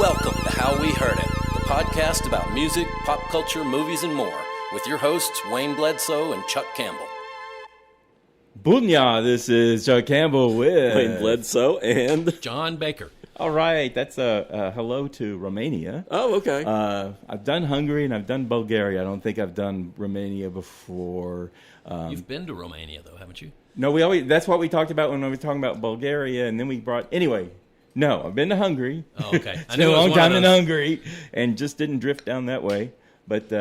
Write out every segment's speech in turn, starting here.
Welcome to How We Heard It, the podcast about music, pop culture, movies, and more, with your hosts Wayne Bledsoe and Chuck Campbell. Boonya, this is Chuck Campbell with Wayne Bledsoe and John Baker. All right, that's a hello to Romania. Oh, okay. I've done Hungary and I've done Bulgaria. I don't think I've done Romania before. You've been to Romania, though, haven't you? No, that's what we talked about when we were talking about Bulgaria, and then we brought... Anyway, no, I've been to Hungary. Oh, okay. It's been a long time in Hungary, and just didn't drift down that way. But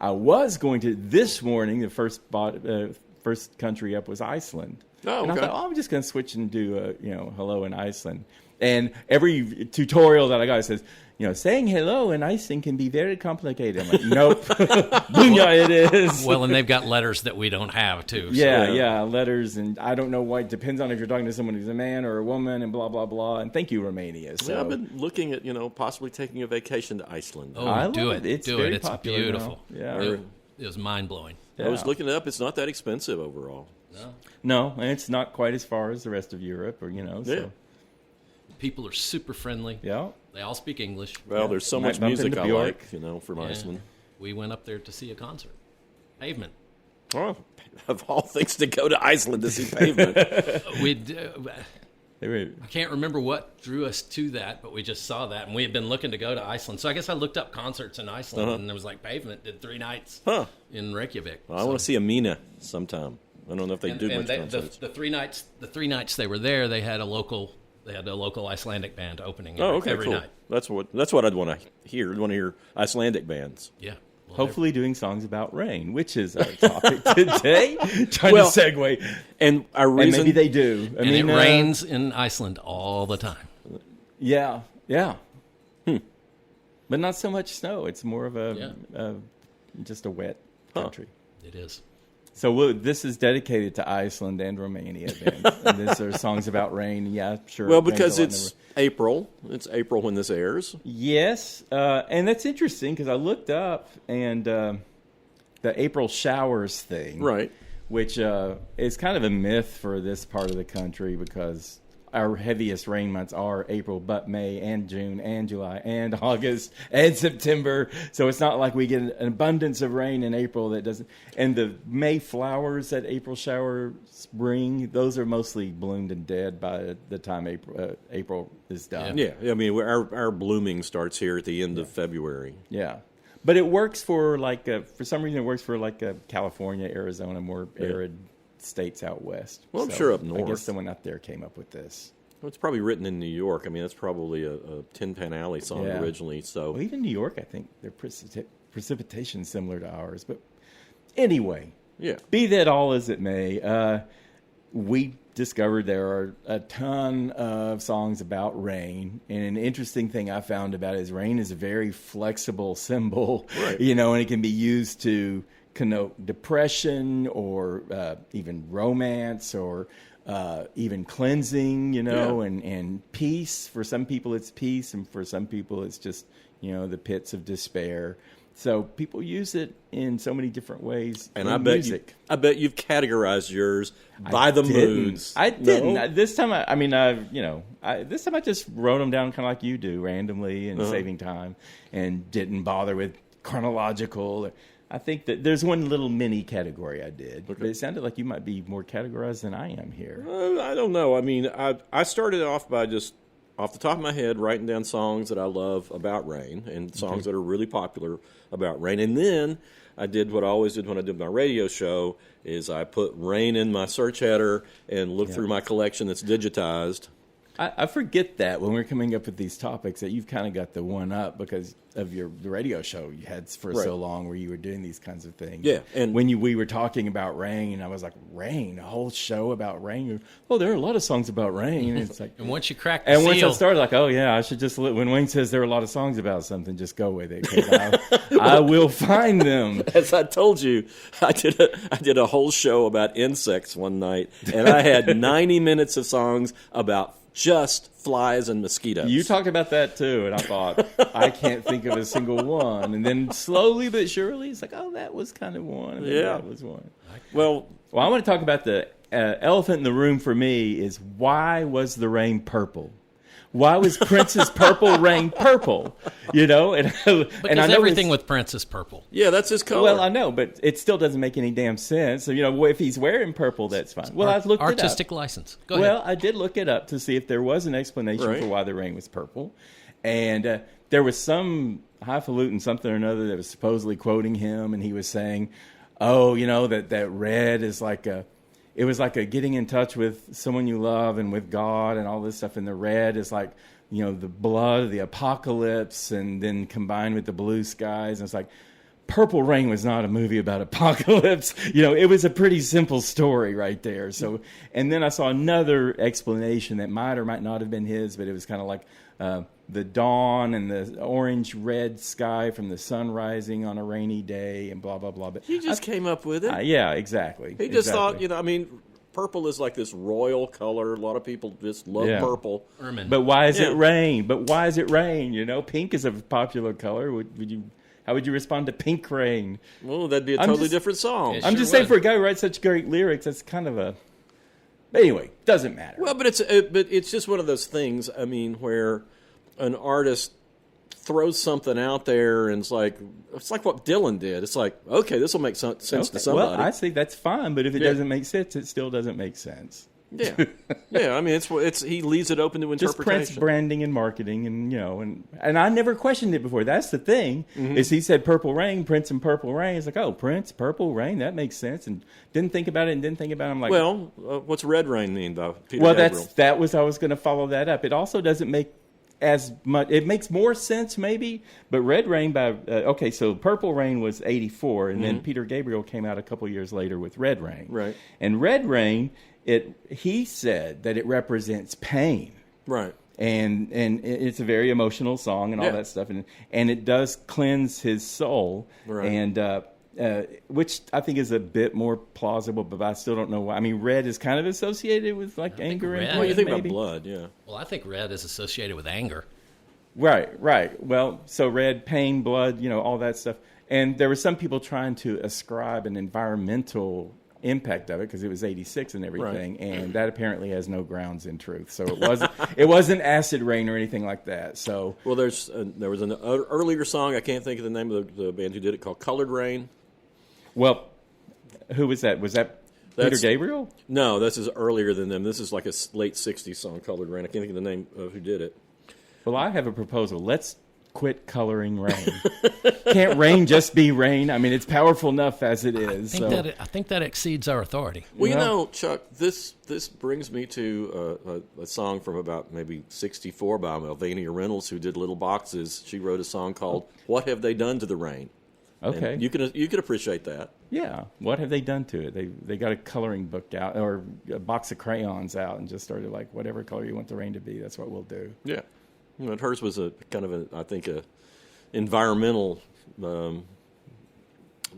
I was going to... This morning, the first country up was Iceland. Oh, okay. And I thought, I'm just going to switch and do hello in Iceland. And every tutorial that I got says, saying hello in Iceland can be very complicated. I'm like, nope. Booyah, it is. Well, and they've got letters that we don't have, too. Yeah, letters. And I don't know why. It depends on if you're talking to someone who's a man or a woman and blah, blah, blah. And thank you, Romania. So. Yeah, I've been looking at, possibly taking a vacation to Iceland. Oh, do it. It's do it. It's popular beautiful. Now. Yeah. It was mind-blowing. Yeah. I was looking it up. It's not that expensive overall. No, and it's not quite as far as the rest of Europe or, Yeah. So. People are super friendly. Yeah. They all speak English. Well, there's so Might much bump music into I Bjork. like, from Iceland. We went up there to see a concert. Pavement. Oh, of all things to go to Iceland to see Pavement. I can't remember what drew us to that, but we just saw that, and we had been looking to go to Iceland. So I guess I looked up concerts in Iceland, and there was like Pavement did 3 nights in Reykjavik. Well, I want to see Amina sometime. I don't know if they do much and concerts. the 3 nights they were there, they had a local Icelandic band opening every cool. night. That's what I'd want to hear. I'd want to hear Icelandic bands. Yeah. Well, Hopefully doing songs about rain, which is our topic today. Trying to segue. And our reason... And maybe they do. It rains in Iceland all the time. Yeah. But not so much snow. It's more of just a wet country. It is. So this is dedicated to Iceland and Romania. Then. And these are songs about rain. Yeah, sure. Well, because it's April. It's April when this airs. Yes, and that's interesting because I looked up and the April showers thing, right? Which is kind of a myth for this part of the country because our heaviest rain months are April, but May and June and July and August and September. So it's not like we get an abundance of rain in April that doesn't. And the May flowers that April showers bring, those are mostly bloomed and dead by the time April is done. Yeah. I mean, our blooming starts here at the end of February. Yeah. But it works for for some reason it works for California, Arizona, more arid states out west. Well, I'm sure up north. I guess someone out there came up with this. Well, it's probably written in New York. I mean, that's probably a Tin Pan Alley song originally. So, well, even New York, I think their precipitation's similar to ours. But anyway, be that all as it may, we discovered there are a ton of songs about rain. And an interesting thing I found about it is rain is a very flexible symbol, right. And it can be used to connote depression or even romance or even cleansing, and peace. For some people it's peace, and for some people it's just, the pits of despair. So people use it in so many different ways. And in music. I bet you've categorized yours by the moods. I didn't. This time, this time I just wrote them down kind of like you do, randomly and saving time, and didn't bother with chronological. I think that there's one little mini category I did, but it sounded like you might be more categorized than I am here. I don't know. I mean, I started off by just, off the top of my head, writing down songs that I love about rain and songs that are really popular about rain. And then I did what I always did when I did my radio show, is I put rain in my search header and looked through my collection that's digitized. I forget that when we're coming up with these topics that you've kind of got the one up because of the radio show you had for so long where you were doing these kinds of things. Yeah. And when we were talking about rain, I was like, rain, a whole show about rain. Oh, there are a lot of songs about rain. And it's like, and once you crack the seal. Once I started, like, I should just, when Wayne says there are a lot of songs about something, just go with it. 'Cause I will find them. As I told you, I did a whole show about insects one night, and I had 90 minutes of songs about just flies and mosquitoes. You talked about that too, and I thought, I can't think of a single one. And then slowly but surely, it's like, that was kind of one. And that was one. Well, I want to talk about the elephant in the room for me is, why was the rain purple? Why was Prince's Purple Rain purple? And Because I know everything with Prince is purple. Yeah, that's his color. Well, I know, but it still doesn't make any damn sense. So, if he's wearing purple, that's fine. Well, I've looked artistic it up. license. Go ahead. Well, I did look it up to see if there was an explanation for why the rain was purple, and there was some highfalutin something or another that was supposedly quoting him, and he was saying, "Oh, that red is like a." It was like a getting in touch with someone you love and with God and all this stuff. And the red is like, the blood of the apocalypse, and then combined with the blue skies. And it's like, Purple Rain was not a movie about apocalypse. It was a pretty simple story right there. So, and then I saw another explanation that might or might not have been his, but it was kind of like the dawn and the orange-red sky from the sun rising on a rainy day and blah, blah, blah. But he just came up with it. Yeah, exactly. He just thought, purple is like this royal color. A lot of people just love purple. Ermine. But why is it rain? Pink is a popular color. How would you respond to Pink Rain? Well, that'd be a totally different song. I'm just saying, for a guy who writes such great lyrics, that's kind of a... But anyway, doesn't matter. Well, but it's just one of those things, where an artist throws something out there and it's like what Dylan did. It's like, okay, this will make sense to somebody. Well, I see that's fine, but if it doesn't make sense, it still doesn't make sense. Yeah, yeah. It's he leaves it open to interpretation. Just Prince branding and marketing, and I never questioned it before. That's the thing is he said Purple Rain, Prince and Purple Rain. It's like, oh, Prince, Purple Rain, that makes sense, and didn't think about it. I'm like, well, what's Red Rain mean though? Peter Gabriel? I was going to follow that up. It also doesn't make as much. It makes more sense maybe, but Red Rain so Purple Rain was 1984, and then Peter Gabriel came out a couple years later with Red Rain, right? And Red Rain. He said that it represents pain, right? And it's a very emotional song and all that stuff, and it does cleanse his soul, right? And which I think is a bit more plausible, but I still don't know why. I mean, red is kind of associated with like anger and well, you think maybe. About blood, yeah. Well, I think red is associated with anger. Right. Well, so red, pain, blood, all that stuff, and there were some people trying to ascribe an environmental impact of it because it was 86 and everything, right. And that apparently has no grounds in truth. So it wasn't acid rain or anything like that. So well, there was an earlier song, I can't think of the name of the band who did it, called Colored Rain. Well, who was that? Was that Peter Gabriel? No, this is earlier than them. This is like a late 60s song, Colored Rain. I can't think of the name of who did it. Well, I have a proposal. Let's quit coloring rain. Can't rain just be rain? I mean, it's powerful enough as it is. I think that exceeds our authority. Well, Chuck, this brings me to a song from about maybe 1964 by Melvania Reynolds, who did Little Boxes. She wrote a song called "What Have They Done to the Rain?" Okay, and you can appreciate that. Yeah, what have they done to it? They got a coloring book out or a box of crayons out and just started like, whatever color you want the rain to be, that's what we'll do. Yeah. Hers was a kind of a environmental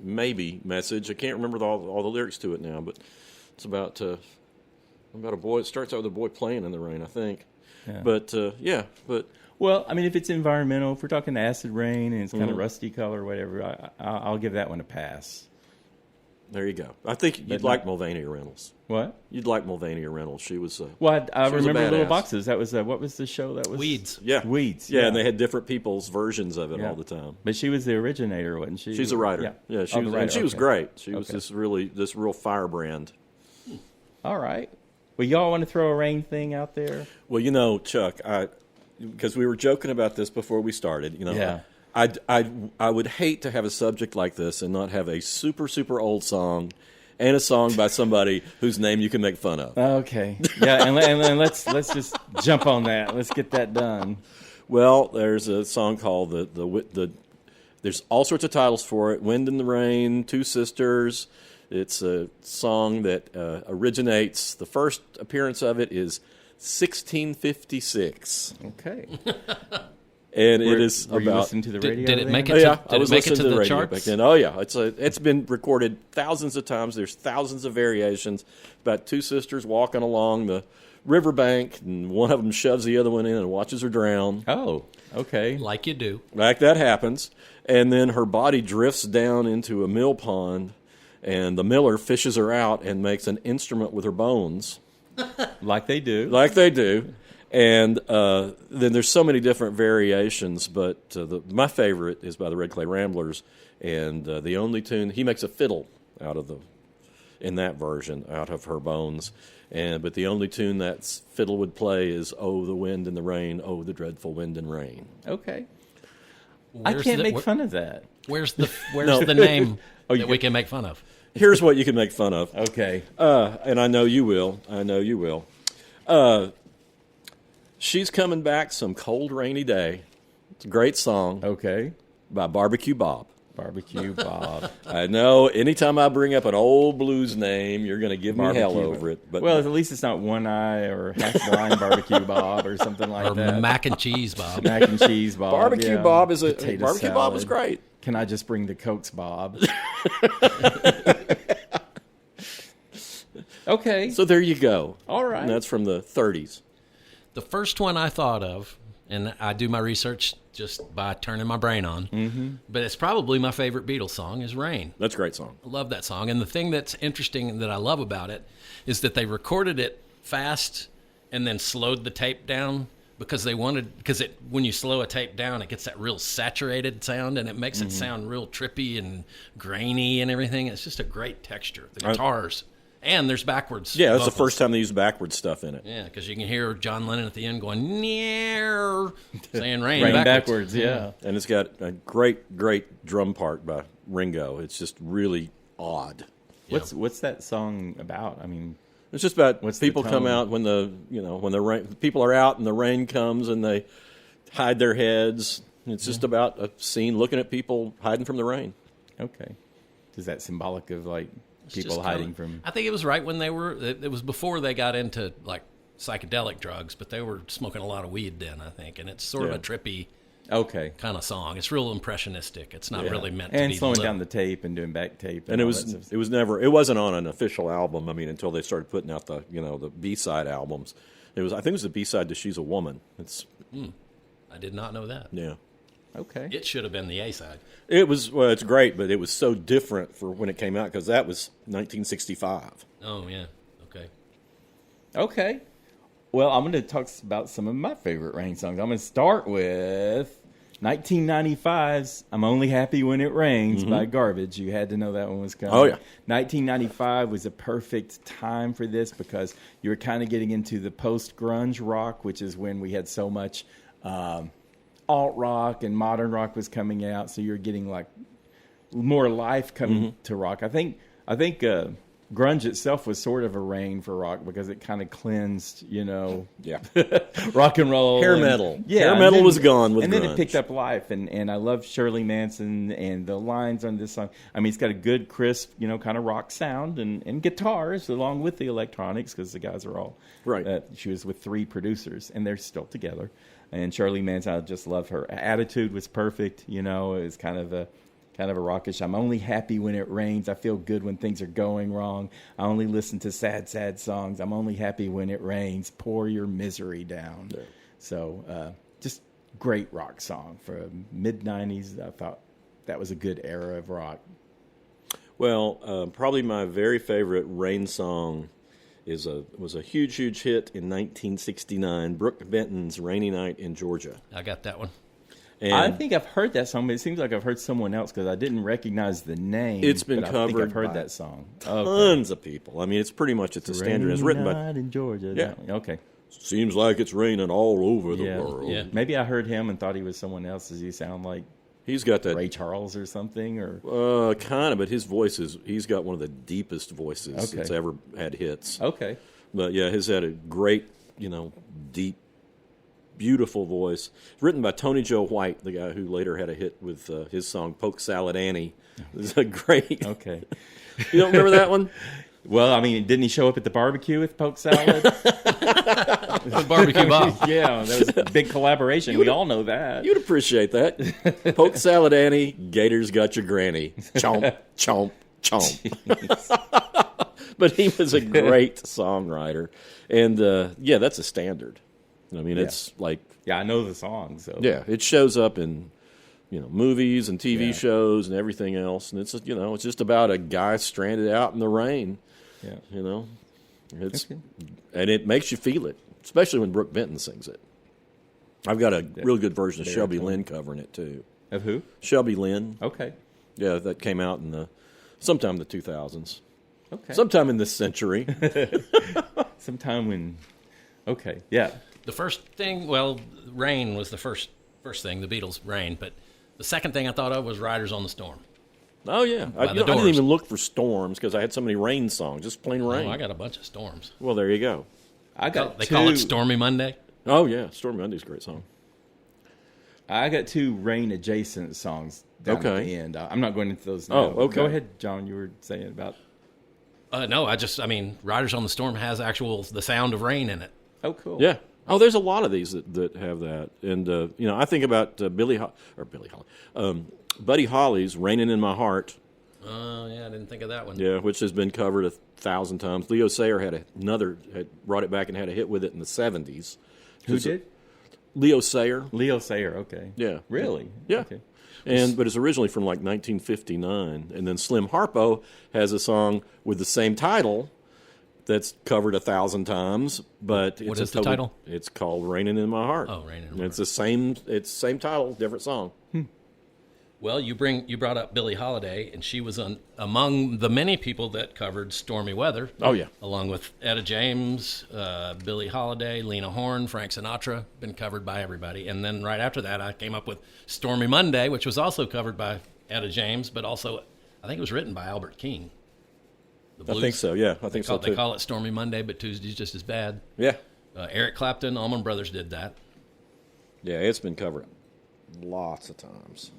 maybe message. I can't remember all the lyrics to it now, but it's about a boy. It starts out with a boy playing in the rain, I think. Yeah. But well, I mean, if it's environmental, if we're talking acid rain and it's kind of rusty color or whatever, I'll give that one a pass. There you go. I think you'd like Melvania Reynolds. What? You'd like Melvania Reynolds. She was. I remember Little Boxes. That was what was the show? That was Weeds. Yeah, Weeds. Yeah, and they had different people's versions of it all the time. But she was the originator, wasn't she? She's a writer. Yeah, she was. And she was great. She was this real firebrand. All right. Well, y'all want to throw a rain thing out there? Well, Chuck, because we were joking about this before we started. Yeah. I would hate to have a subject like this and not have a super, super old song and a song by somebody whose name you can make fun of. Okay. Yeah, and let's just jump on that. Let's get that done. Well, there's a song called the there's all sorts of titles for it. Wind in the Rain, Two Sisters. It's a song that originates, the first appearance of it is 1656. Okay. And it is were about. You listening to the radio? Did it make it? I was listening to the radio charts? back then. Oh yeah, it's been recorded thousands of times. There's thousands of variations about two sisters walking along the riverbank, and one of them shoves the other one in and watches her drown. Oh, okay. Like you do. Like that happens, and then her body drifts down into a mill pond, and the miller fishes her out and makes an instrument with her bones. Like they do. Like they do. And then there's so many different variations, but my favorite is by the Red Clay Ramblers, and the only tune he makes a fiddle in that version out of Her Bones, but the only tune that fiddle would play is "Oh the Wind and the Rain, Oh the Dreadful Wind and Rain." Okay, I can't make fun of that. Where's the name that we can make fun of? Here's what you can make fun of. Okay, and I know you will. She's Coming Back Some Cold Rainy Day. It's a great song. Okay. By Barbecue Bob. Barbecue Bob. I know anytime I bring up an old blues name, you're going to give me hell over it. But well, at least it's not One Eye or Half Blind Barbecue Bob or something like that. Or Mac and Cheese Bob. Mac and Cheese Bob. Barbecue Bob is Bob was salad. great. Can I just bring the Cokes Bob? Okay. So there you go. All right. And that's from the 30s. The first one I thought of, and I do my research just by turning my brain on, but it's probably my favorite Beatles song is Rain. That's a great song. I love that song. And the thing that's interesting that I love about it is that they recorded it fast and then slowed the tape down because when you slow a tape down, it gets that real saturated sound and it makes it sound real trippy and grainy and everything. It's just a great texture. The guitars. And there's backwards. Yeah, that's vocals. the first time they used backwards stuff in it. Yeah, because you can hear John Lennon at the end going, near, saying rain, backwards, yeah. And it's got a great, great drum part by Ringo. It's just really odd. What's that song about? I mean, it's just about what's people the come tone? out when the rain, people are out and the rain comes and they hide their heads. It's just about a scene looking at people hiding from the rain. Okay. Is that symbolic of like people just hiding from? I think it was right when it was before they got into like psychedelic drugs, but they were smoking a lot of weed then, I think. And it's sort of a trippy kind of song. It's real impressionistic. It's not really meant to be. And slowing down the tape and doing back tape. And it wasn't on an official album. I mean, until they started putting out the B-side albums. I think it was the B-side to She's a Woman. I did not know that. Yeah. Okay. It should have been the A-side. It's great, but it was so different for when it came out because that was 1965. Oh, yeah. Okay. Okay. Well, I'm going to talk about some of my favorite Rain songs. I'm going to start with 1995's I'm Only Happy When It Rains by Garbage. You had to know that one was coming. Oh, yeah. 1995 was a perfect time for this because you were kind of getting into the post-grunge rock, which is when we had so much alt rock and modern rock was coming out, so you're getting like more life coming to rock. I think grunge itself was sort of a rain for rock because it kind of cleansed, rock and roll. Hair metal. Yeah, hair metal was gone with and grunge. then it picked up life, and I love Shirley Manson and the lines on this song. I mean, it's got a good, crisp, kind of rock sound and guitars along with the electronics because the guys are all right. She was with 3 producers, and they're still together. And Shirley Manson, I just love her attitude was perfect. It was kind of a rockish. I'm only happy when it rains. I feel good when things are going wrong. I only listen to sad, sad songs. I'm only happy when it rains. Pour your misery down. Yeah. So just great rock song for mid-90s. I thought that was a good era of rock. Well, probably my very favorite Rain song was a huge, huge hit in 1969, Brooke Benton's Rainy Night in Georgia. I got that one. And I think I've heard that song, but it seems like I've heard someone else because I didn't recognize the name. It's been covered. I think I've heard that song. Tons of people. I mean, it's a standard. It's written by Rainy Night in Georgia. Yeah. Okay. Seems like it's raining all over the world. Yeah. Maybe I heard him and thought he was someone else. Does he sound like he's got that Ray Charles or something? Or kind of, but his voice he's got one of the deepest voices that's ever had hits. Okay. But yeah, he's had a great, deep, beautiful voice. Written by Tony Joe White, the guy who later had a hit with his song "Poke Salad Annie." It's a great. Okay. You don't remember that one? Well, I mean, didn't he show up at the barbecue with poke salad? Barbecue Bob. Yeah, that was a big collaboration. We all know that. You'd appreciate that. Poke Salad Annie, Gators got your granny. Chomp, chomp, chomp. But he was a great songwriter. And, that's a standard. I mean, it's like... Yeah, I know the song. So yeah, it shows up in, movies and TV shows and everything else. And it's, it's just about a guy stranded out in the rain. Yeah. And it makes you feel it. especially when Brooke Benton sings it. I've got a real good version of Baritone. Shelby Lynn covering it too. Of who? Shelby Lynn. Okay. Yeah, that came out in sometime in the 2000s. Okay. Sometime in this century. Sometime when. Okay. Yeah. The first thing, well, Rain was the first thing, the Beatles, Rain. But the second thing I thought of was Riders on the Storm. Oh, yeah. I the didn't Doors. even look for storms because I had so many rain songs, just plain rain. Oh, I got a bunch of storms. Well, there you go. They call it Stormy Monday. Oh, yeah. Stormy Monday's a great song. I got 2 rain-adjacent songs down at Okay. the end. I'm not going into those now. Oh, okay. Go ahead, John. You were saying about... No, I mean, Riders on the Storm has the sound of rain in it. Oh, cool. Yeah. Oh, there's a lot of these that have that. And, I think about Buddy Holly's Raining in My Heart. Oh, yeah, I didn't think of that one. Yeah, which has been covered 1,000 times. Leo Sayer had brought it back and had a hit with it in the 70s. Who did? Leo Sayer. Leo Sayer. Okay. Yeah. Really? Yeah. Okay. But it's originally from like 1959. And then Slim Harpo has a song with the same title that's covered 1,000 times. But What is the title? It's called Raining in My Heart. Oh, Raining in My It's the same title, different song. Well, you brought up Billie Holiday, and she was among the many people that covered Stormy Weather. Oh, yeah. Along with Etta James, Billie Holiday, Lena Horne, Frank Sinatra, been covered by everybody. And then right after that, I came up with Stormy Monday, which was also covered by Etta James, but also I think it was written by Albert King. The I blues. think so, yeah. I think so, too. They call it Stormy Monday, but Tuesday's just as bad. Yeah. Eric Clapton, Allman Brothers did that. Yeah, it's been covered lots of times.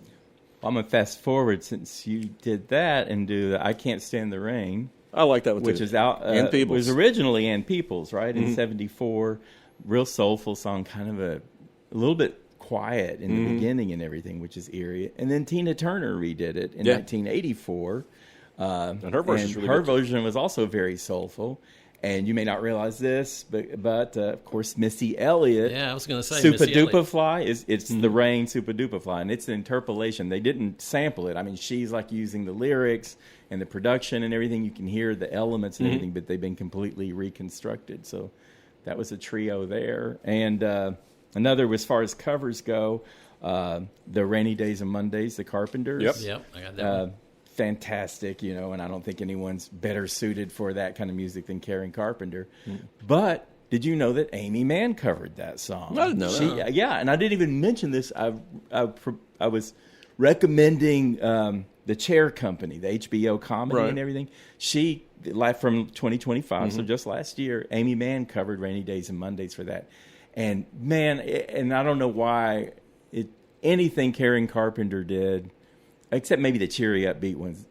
I'm going to fast forward since you did that and do the I Can't Stand the Rain. I like that one, too. Which is out. Ann Peebles. Was originally Ann Peebles, right? In 74. Real soulful song, kind of a little bit quiet in the beginning and everything, which is eerie. And then Tina Turner redid it in 1984. And her version is really her good. version was also very soulful. And you may not realize this, but of course, Missy Elliott. Yeah, I was going to say Super Missy Duper Elliott. Fly it's the rain Super Duper Fly, and it's an interpolation. They didn't sample it. I mean, she's like using the lyrics and the production and everything. You can hear the elements and everything, but they've been completely reconstructed. So that was a trio there. And another, as far as covers go, the Rainy Days and Mondays, the Carpenters. Yep, I got that one. Fantastic, and I don't think anyone's better suited for that kind of music than Karen Carpenter. But did you know that Amy Mann covered that song? I didn't know that. Yeah, and I didn't even mention this. I was recommending the Chair Company, the HBO comedy and everything. She, live from 2025, so just last year, Amy Mann covered Rainy Days and Mondays for that. And man, and I don't know why anything Karen Carpenter did, except maybe the cheery, upbeat ones,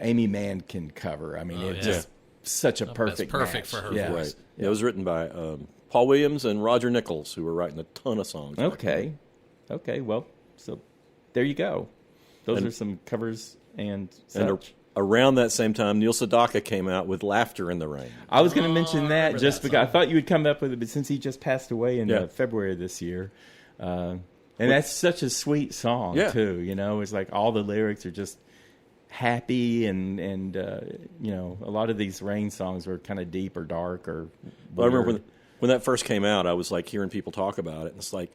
Amy Mann can cover. I mean, it's just such a perfect perfect match. for her Yeah. voice. It was written by Paul Williams and Roger Nichols, who were writing a ton of songs. back then. Okay. Well, so there you go. Those are some covers and such. And around that same time, Neil Sedaka came out with Laughter in the Rain. I was going to mention that remember just that because I song. thought you would come up with it, but since he just passed away in February of this year, and that's such a sweet song too. It's like all the lyrics are just happy, and a lot of these rain songs are kind of deep or dark or. But I remember when that first came out, I was like hearing people talk about it, and it's like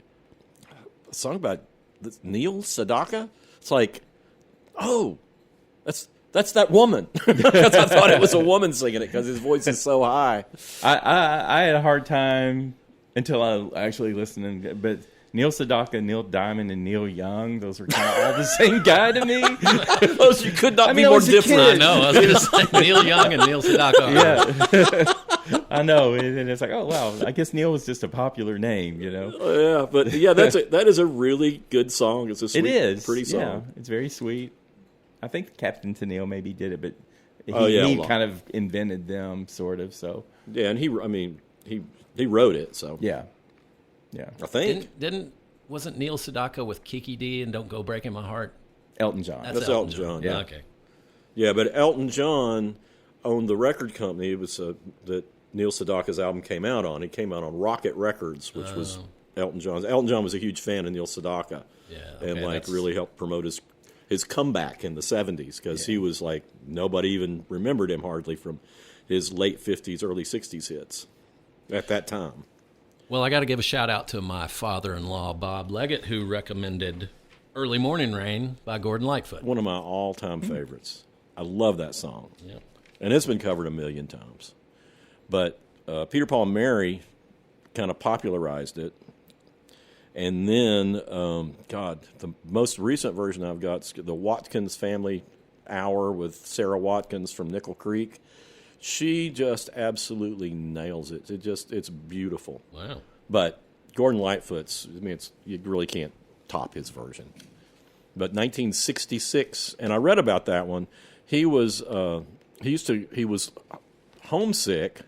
a song about Neil Sedaka. It's like, oh, that's that woman, because I thought it was a woman singing it because his voice is so high. I had a hard time until I actually listened, but Neil Sedaka, Neil Diamond, and Neil Young, those were kind of all the same guy to me. Those you could not be I more was a different. I kid. know. I was going to say Neil Young and Neil Sedaka. Yeah. I know. And it's like, oh, wow, I guess Neil was just a popular name, Yeah, but that is a really good song. It's a sweet, It is. pretty song. Yeah, it's very sweet. I think Captain Tennille maybe did it, but a he lot. kind of invented them, sort of, so. Yeah, and he wrote it, so Yeah. I think Wasn't Neil Sedaka with Kiki D and Don't Go Breaking My Heart? Elton John. That's Elton John. Yeah. Okay. Yeah, but Elton John owned the record company. It was that Neil Sedaka's album came out on. It came out on Rocket Records, which was Elton John's. Elton John was a huge fan of Neil Sedaka, and really helped promote his comeback in the 70s because he was like nobody even remembered him hardly from his late 50s, early 60s hits at that time. Well, I got to give a shout out to my father-in-law, Bob Leggett, who recommended Early Morning Rain by Gordon Lightfoot. One of my all-time favorites. I love that song. Yep. And it's been covered a million times. But Peter, Paul, and Mary kind of popularized it. And then, the most recent version I've got is the Watkins Family Hour with Sarah Watkins from Nickel Creek. She just absolutely nails it. It's beautiful. Wow. But Gordon Lightfoot's, you really can't top his version. But 1966, and I read about that one. He was homesick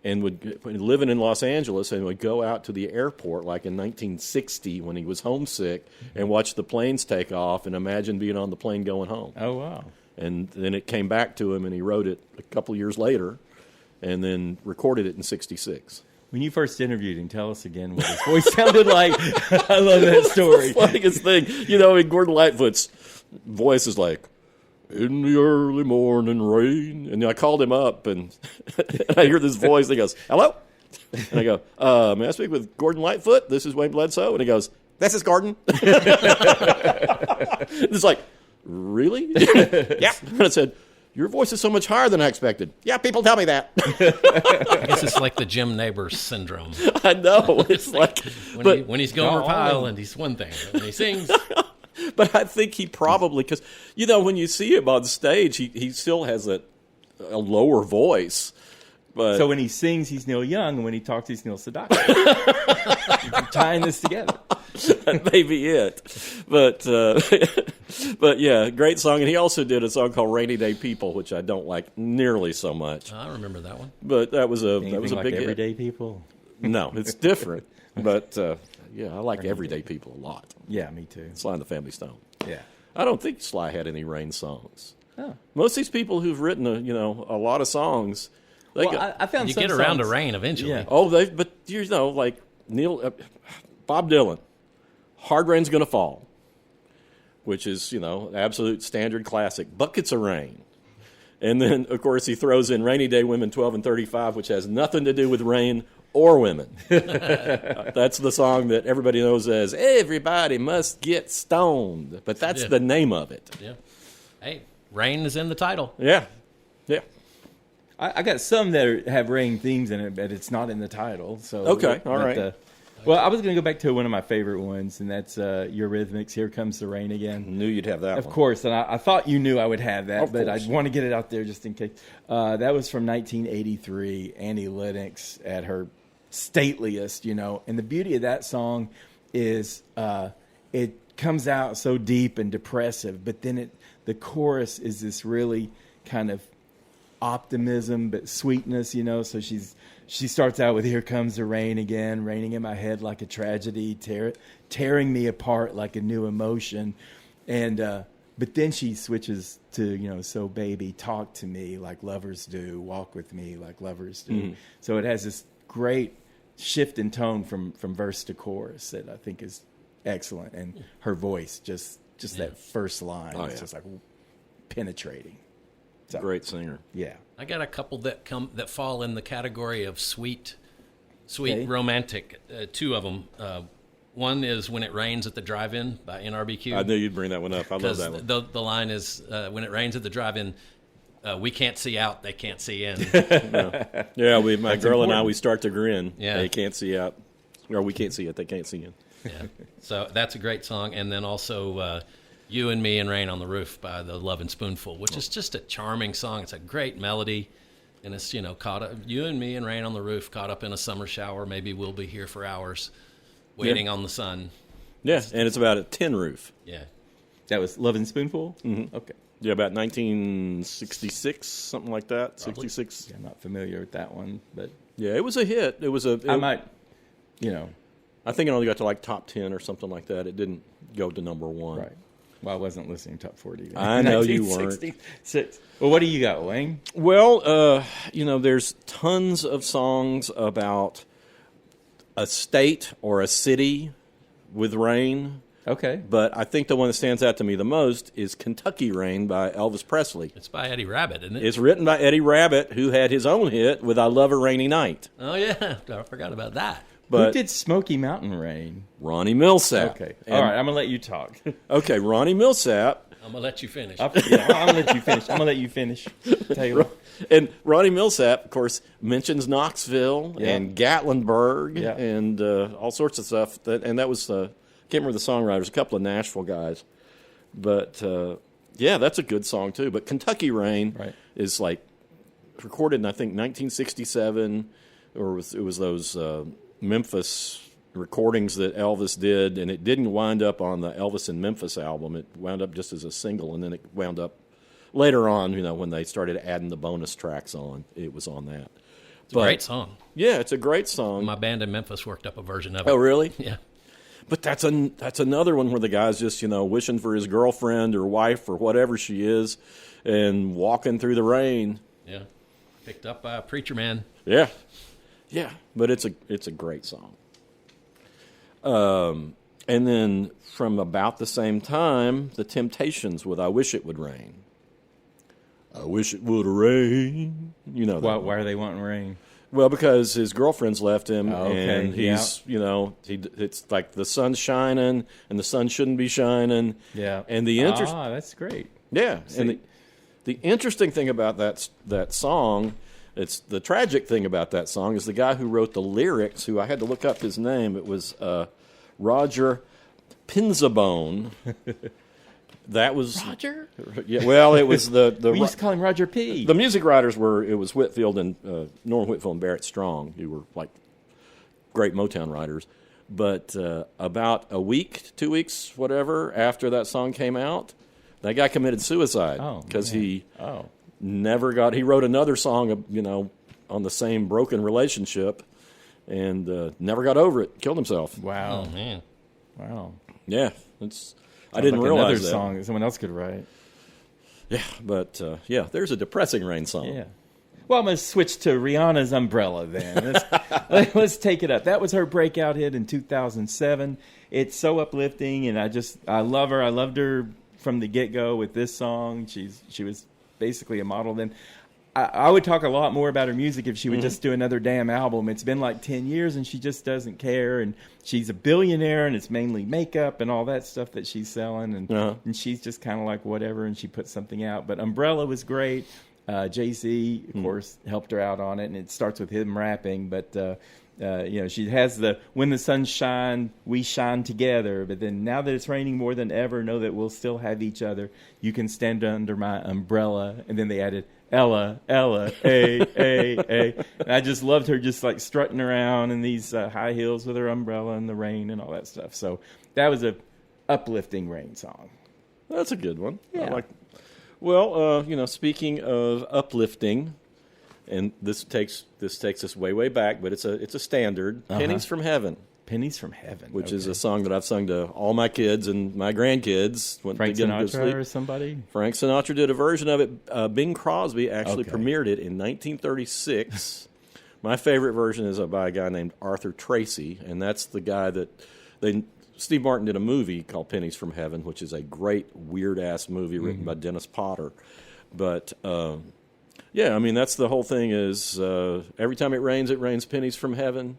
and would living in Los Angeles and would go out to the airport like in 1960 when he was homesick and watch the planes take off and imagine being on the plane going home. Oh, wow. And then it came back to him, and he wrote it a couple of years later and then recorded it in 66. When you first interviewed him, tell us again what his voice sounded like. I love that story. It's the funniest thing. Gordon Lightfoot's voice is like, in the early morning rain. And I called him up, and I hear this voice, and he goes, hello? And I go, may I speak with Gordon Lightfoot? This is Wayne Bledsoe. And he goes, this is Gordon. It's like, really? Yeah. And I said, your voice is so much higher than I expected. Yeah, people tell me that. I guess it's like the Jim Neighbors syndrome. I know. It's like when he's Gomer Pyle and he's one thing, but when he sings. But I think he probably, because, when you see him on stage, he still has a lower voice. But so when he sings, he's Neil Young, and when he talks, he's Neil Sedaka. You're tying this together. That may be it. But yeah, great song. And he also did a song called Rainy Day People, which I don't like nearly so much. I remember that one. But that was a Anything like big Everyday hit. People? No, it's different. But yeah, I like Everyday People a lot. Yeah, me too. Sly and the Family Stone. Yeah. I don't think Sly had any Rain songs. Oh. Most of these people who've written a lot of songs, I found you some get around to songs. Rain eventually. Yeah. Oh, but like Bob Dylan, Hard Rain's Gonna Fall, which is, absolute standard classic, Buckets of Rain. And then, of course, he throws in Rainy Day Women 12 and 35, which has nothing to do with rain or women. That's the song that everybody knows as Everybody Must Get Stoned. But that's the name of it. Yeah. Hey, Rain is in the title. Yeah. Yeah. I got some that have rain themes in it, but it's not in the title. So Okay, all right. Well, I was going to go back to one of my favorite ones, and that's Eurythmics, Here Comes the Rain Again. Knew you'd have that Of one. course, and I thought you knew I would have that, Of but course. I want to get it out there just in case. That was from 1983, Annie Lennox at her stateliest, And the beauty of that song is it comes out so deep and depressive, but then the chorus is this really kind of optimism but sweetness, so she starts out with Here Comes the Rain Again, raining in my head like a tragedy, tearing me apart like a new emotion, and but then she switches to so baby, talk to me like lovers do, walk with me like lovers do. Mm-hmm. So it has this great shift in tone from verse to chorus that I think is excellent, and her voice just that first line is just like penetrating. So, Great singer. yeah. I got a couple that fall in the category of sweet Okay. romantic. Two of them. One is When It Rains at the Drive-In by NRBQ. I knew you'd bring that one up. I love Because that one. the line is, when it rains at the drive-in, we can't see out, they can't see in. Yeah, my girl and I, we start to grin. Yeah. They can't see out. Or we can't see it, they can't see in. Yeah. So that's a great song. And then also You and Me and Rain on the Roof by the Love and Spoonful, which is just a charming song. It's a great melody. And it's, caught up, You and Me and Rain on the Roof, caught up in a summer shower. Maybe we'll be here for hours, waiting on the sun. Yeah, and it's about a tin roof. Yeah. That was Love and Spoonful? Mm-hmm. Okay. Yeah, about 1966, something like that. Probably. 66. Yeah, I'm not familiar with that one, but Yeah, it was a hit. I might, I think it only got to like top 10 or something like that. It didn't go to number one. right. Well, I wasn't listening to Top 40. I know you weren't. 1966. Well, what do you got, Wayne? Well, there's tons of songs about a state or a city with rain. Okay. But I think the one that stands out to me the most is Kentucky Rain by Elvis Presley. It's by Eddie Rabbitt, isn't it? It's written by Eddie Rabbitt, who had his own hit with I Love a Rainy Night. Oh, yeah. I forgot about that. Who But did Smoky Mountain Rain? Ronnie Millsap. Okay. And- All right, I'm going to let you talk. Okay, Ronnie Millsap. I'm going to let you finish. I'm going to let you finish. I'm going to let you finish, Taylor. And Ronnie Millsap, of course, mentions Knoxville Yeah. and Gatlinburg Yeah. and all sorts of stuff. And that was, I can't remember the songwriters, a couple of Nashville guys. But, yeah, that's a good song, too. But Kentucky Rain Right. is like recorded in, I think, 1967, or it was those Memphis recordings that Elvis did, and it didn't wind up on the Elvis in Memphis album. It wound up just as a single, and then it wound up later on, when they started adding the bonus tracks on, it was on that. It's a great song. Yeah, it's a great song. My band in Memphis worked up a version of it. Oh, really? Yeah. But that's another one where the guy's just, wishing for his girlfriend or wife or whatever she is and walking through the rain. Yeah. Picked up by a preacher man. Yeah. Yeah, but it's a great song. And then from about the same time, The Temptations with I Wish It Would Rain. I wish it would rain. You know that. Why are they wanting rain? Well, because his girlfriend's left him, Oh, okay, and he's, it's like the sun's shining, and the sun shouldn't be shining. Yeah. And the that's great. yeah, See? and the interesting thing about that song, it's the tragic thing about that song is the guy who wrote the lyrics. Who I had to look up his name. It was Roger Pinzabone. That was Roger? Yeah, well, it was the We used to call him Roger P. the music writers it was Whitfield and Norman Whitfield and Barrett Strong, who were like great Motown writers. But about a week, 2 weeks, whatever, after that song came out, that guy committed suicide because he never got. He wrote another song, on the same broken relationship, and never got over it. Killed himself. Wow. Oh, man. Wow. Yeah, I didn't realize another that. song that someone else could write. Yeah, but there's a depressing rain song. Yeah. Well, I'm going to switch to Rihanna's Umbrella then. Let's take it up. That was her breakout hit in 2007. It's so uplifting, and I love her. I loved her from the get-go with this song. She was basically a model then. I would talk a lot more about her music if she would just do another damn album. It's been like 10 years, and she just doesn't care. And she's a billionaire, and it's mainly makeup and all that stuff that she's selling. And she's just kind of like whatever, and she puts something out. But Umbrella was great. Jay-Z, of course, helped her out on it, and it starts with him rapping. But, she has the when the sun shine, we shine together. But then now that it's raining more than ever, know that we'll still have each other. You can stand under my umbrella. And then they added, Ella, A. And I just loved her just like strutting around in these high heels with her umbrella in the rain and all that stuff. So that was a uplifting rain song. That's a good one. Yeah. I like. Well, speaking of uplifting, and this takes us way back, but it's a standard. Pennies from Heaven. Pennies from Heaven, Which is a song that I've sung to all my kids and my grandkids. When Frank they get them to Sinatra sleep. or somebody. Frank Sinatra did a version of it. Bing Crosby actually Okay. premiered it in 1936. My favorite version is by a guy named Arthur Tracy, and that's the guy that Steve Martin did a movie called Pennies from Heaven, which is a great weird-ass movie written by Dennis Potter. But, that's the whole thing is every time it rains pennies from heaven.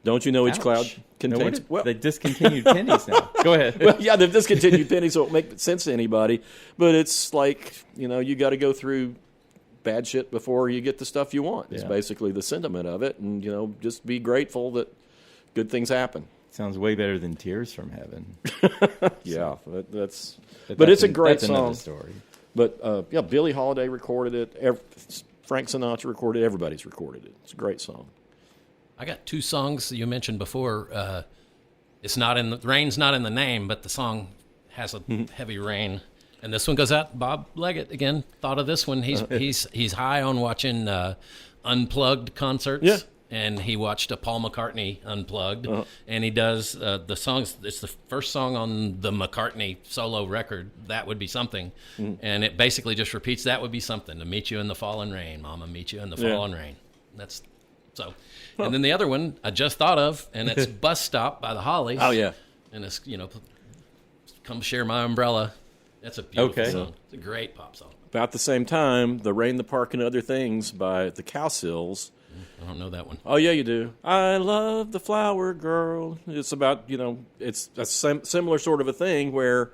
Don't you know each Ouch. cloud No contains... wonder they discontinued pennies now. Go ahead. Well, yeah, they've discontinued pennies, so it won't make sense to anybody. But it's like, you got to go through bad shit before you get the stuff you want. It's Yeah. basically the sentiment of it. And, just be grateful that good things happen. Sounds way better than Tears from Heaven. Yeah, but That's it's a great that's song. another story. But, Billie Holiday recorded it. Frank Sinatra recorded it. Everybody's recorded it. It's a great song. I got two songs that you mentioned before. Rain's not in the name, but the song has a heavy rain. And this one goes out. Bob Leggett again thought of this one. He's high on watching unplugged concerts. Yeah. And he watched a Paul McCartney Unplugged, and he does the songs. It's the first song on the McCartney solo record. That would be something, and it basically just repeats. That would be something to meet you in the falling rain, Mama, meet you in the falling rain. That's so. And then the other one I just thought of, and it's "Bus Stop" by the Hollies. Oh, yeah. And it's Come Share My Umbrella. That's a beautiful Okay. song. It's a great pop song. About the same time, the Rain, the Park, and Other Things by the Cowsills. I don't know that one. Oh, yeah, you do. I love the flower girl. It's about, it's a similar sort of a thing where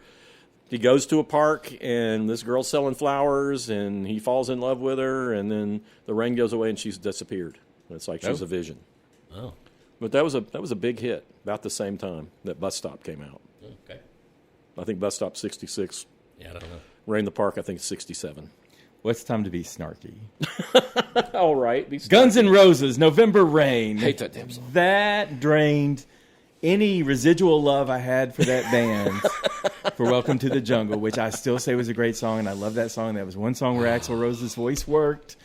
he goes to a park and this girl's selling flowers and he falls in love with her and then the rain goes away and she's disappeared. It's like she's a vision. Oh, But that was a big hit about the same time that Bus Stop came out. okay. I think Bus Stop 66. Yeah, I don't know. Rain the Park, I think 67. What's time to be snarky? All right. Guns N' Roses, November Rain. Hate that damn song. That drained any residual love I had for that band for Welcome to the Jungle, which I still say was a great song, and I love that song. That was one song where Axl Rose's voice worked.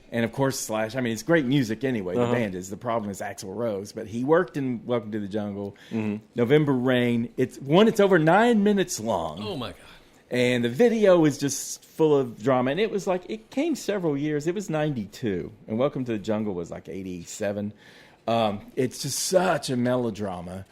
And, of course, Slash. I mean, it's great music anyway. The band is. The problem is Axl Rose. But he worked in Welcome to the Jungle. November Rain. It's over 9 minutes long. Oh, my God. And the video is just full of drama. And it was like, it came several years. It was 92. And Welcome to the Jungle was like 87. It's just such a melodrama.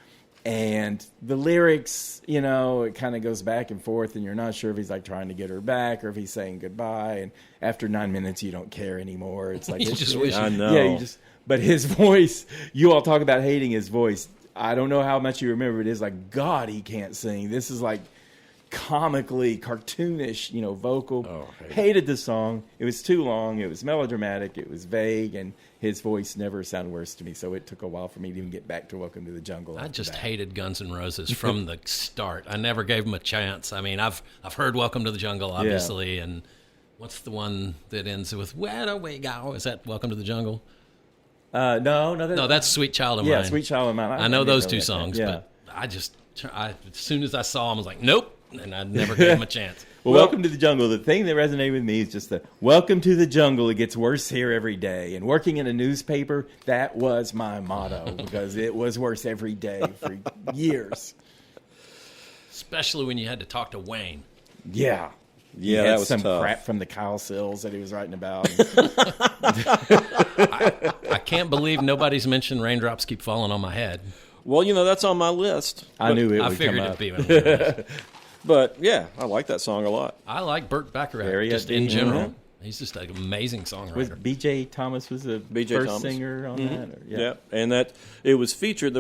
And the lyrics, it kind of goes back and forth. And you're not sure if he's like trying to get her back or if he's saying goodbye. And after 9 minutes, you don't care anymore. It's like, You just wish. I know. Yeah, but his voice, you all talk about hating his voice. I don't know how much you remember. It is like, God, he can't sing. This is like comically cartoonish, vocal. Oh, hated the song. It was too long. It was melodramatic. It was vague, and his voice never sounded worse to me. So it took a while for me to even get back to Welcome to the Jungle. I after just that. hated Guns N' Roses from the start. I never gave them a chance. I mean, I've heard Welcome to the Jungle, obviously, and what's the one that ends with "Where do we go"? Is that Welcome to the Jungle? No, that's Sweet Child of yeah, Mine. Sweet Child of Mine. I know didn't those know two that. songs, Yeah. but as soon as I saw them, I was like, nope, and I never gave them a chance. Well, Welcome to the Jungle. The thing that resonated with me is just the Welcome to the Jungle. It gets worse here every day. And working in a newspaper, that was my motto because it was worse every day for years. Especially when you had to talk to Wayne. Yeah. He Yeah, had that was some tough. crap from the Cowsills that he was writing about. I can't believe nobody's mentioned Raindrops Keep Falling on My Head. Well, that's on my list. I knew it I would figured come it'd up. be on my list. But, yeah, I like that song a lot. I like Burt Bacharach, Very just upbeat. in general. Mhm. He's just an amazing Was songwriter. B.J. Thomas was the B.J. first Thomas. singer on that? Or, Yeah, and that it was featured.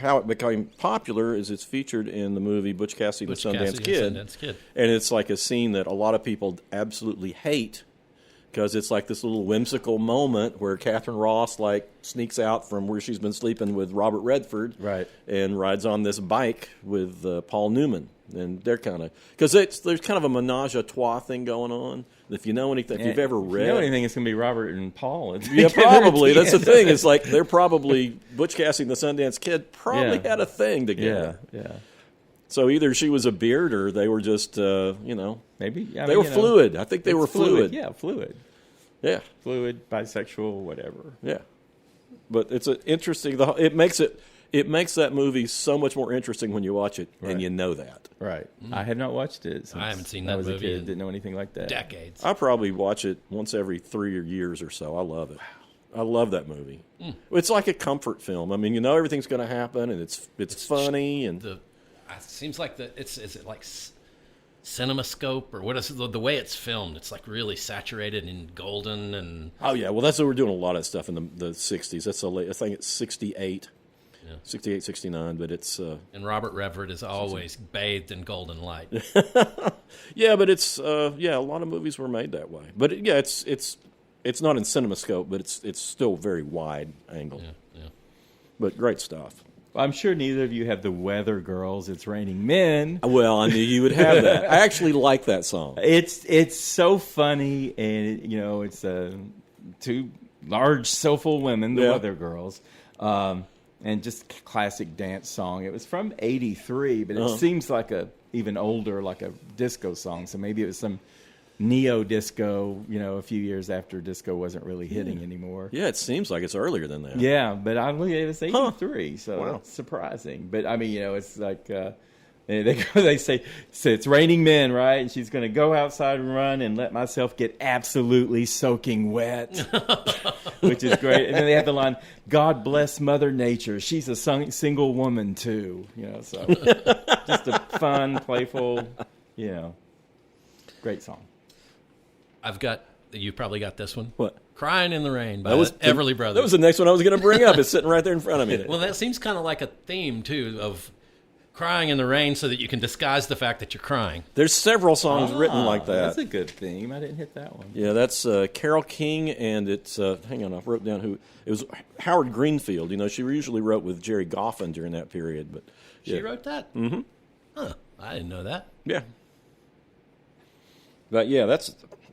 How it became popular is it's featured in the movie Butch Cassidy and the Sundance Cassidy Kid, and Sundance Kid. and it's like a scene that a lot of people absolutely hate because it's like this little whimsical moment where Catherine Ross sneaks out from where she's been sleeping with Robert Redford, Right. and rides on this bike with Paul Newman, and they're kind of because there's kind of a menage a trois thing going on. If you know anything, if you've ever read, If you know anything, it's going to be Robert and Paul. yeah, probably. That's the thing. It's like they're probably Butch Cassidy and the Sundance Kid probably Yeah. had a thing Yeah, together. yeah. So either she was a beard or they were just, Maybe. they were fluid. I think they were fluid. Yeah, fluid. Yeah, Fluid, bisexual, whatever. yeah. But it's an interesting. It makes that movie so much more interesting when you watch it, Right. and you know that. Right. I have not watched it since I haven't seen I that was a movie kid. in Didn't know anything like that. Decades. I probably watch it once every 3 years or so. I love it. I love that movie. It's like a comfort film. I mean, everything's going to happen, and it's funny and. It seems like is it like CinemaScope or what is it, the way it's filmed? It's like really saturated and golden and Oh yeah, well that's what we're doing a lot of stuff in the 60s. That's so late. I think it's 68, 68, 69, but it's and Robert Redford is always bathed in golden light. yeah, but it's a lot of movies were made that way. But it's not in CinemaScope, but it's still very wide angle. Yeah. But great stuff. Well, I'm sure neither of you have the Weather Girls. It's Raining Men. Well, I knew you would have that. I actually like that song. It's so funny, and it's two large, soulful women, the Yeah. Weather Girls, and just classic dance song. It was from '83, but it seems like even older, like a disco song. So maybe it was some neo disco, a few years after disco wasn't really hitting anymore. Yeah, it seems like it's earlier than that. Yeah, but I believe it was '83, so Wow. it's surprising. But I mean, it's like And they say, so it's raining men, right? And she's going to go outside and run and let myself get absolutely soaking wet, which is great. And then they have the line, God bless Mother Nature. She's a single woman, too. So just a fun, playful, great song. You probably got this one. What? Crying in the Rain by Everly Brothers. That was the next one I was going to bring up. It's sitting right there in front of me. Well, that seems kind of like a theme, too, of crying in the rain so that you can disguise the fact that you're crying. There's several songs written like that. That's a good theme. I didn't hit that one. Yeah, that's Carole King, and it's, hang on, I wrote down who. It was Howard Greenfield. She usually wrote with Jerry Goffin during that period. But yeah. She wrote that? Mm-hmm. Huh, I didn't know that. Yeah. But yeah,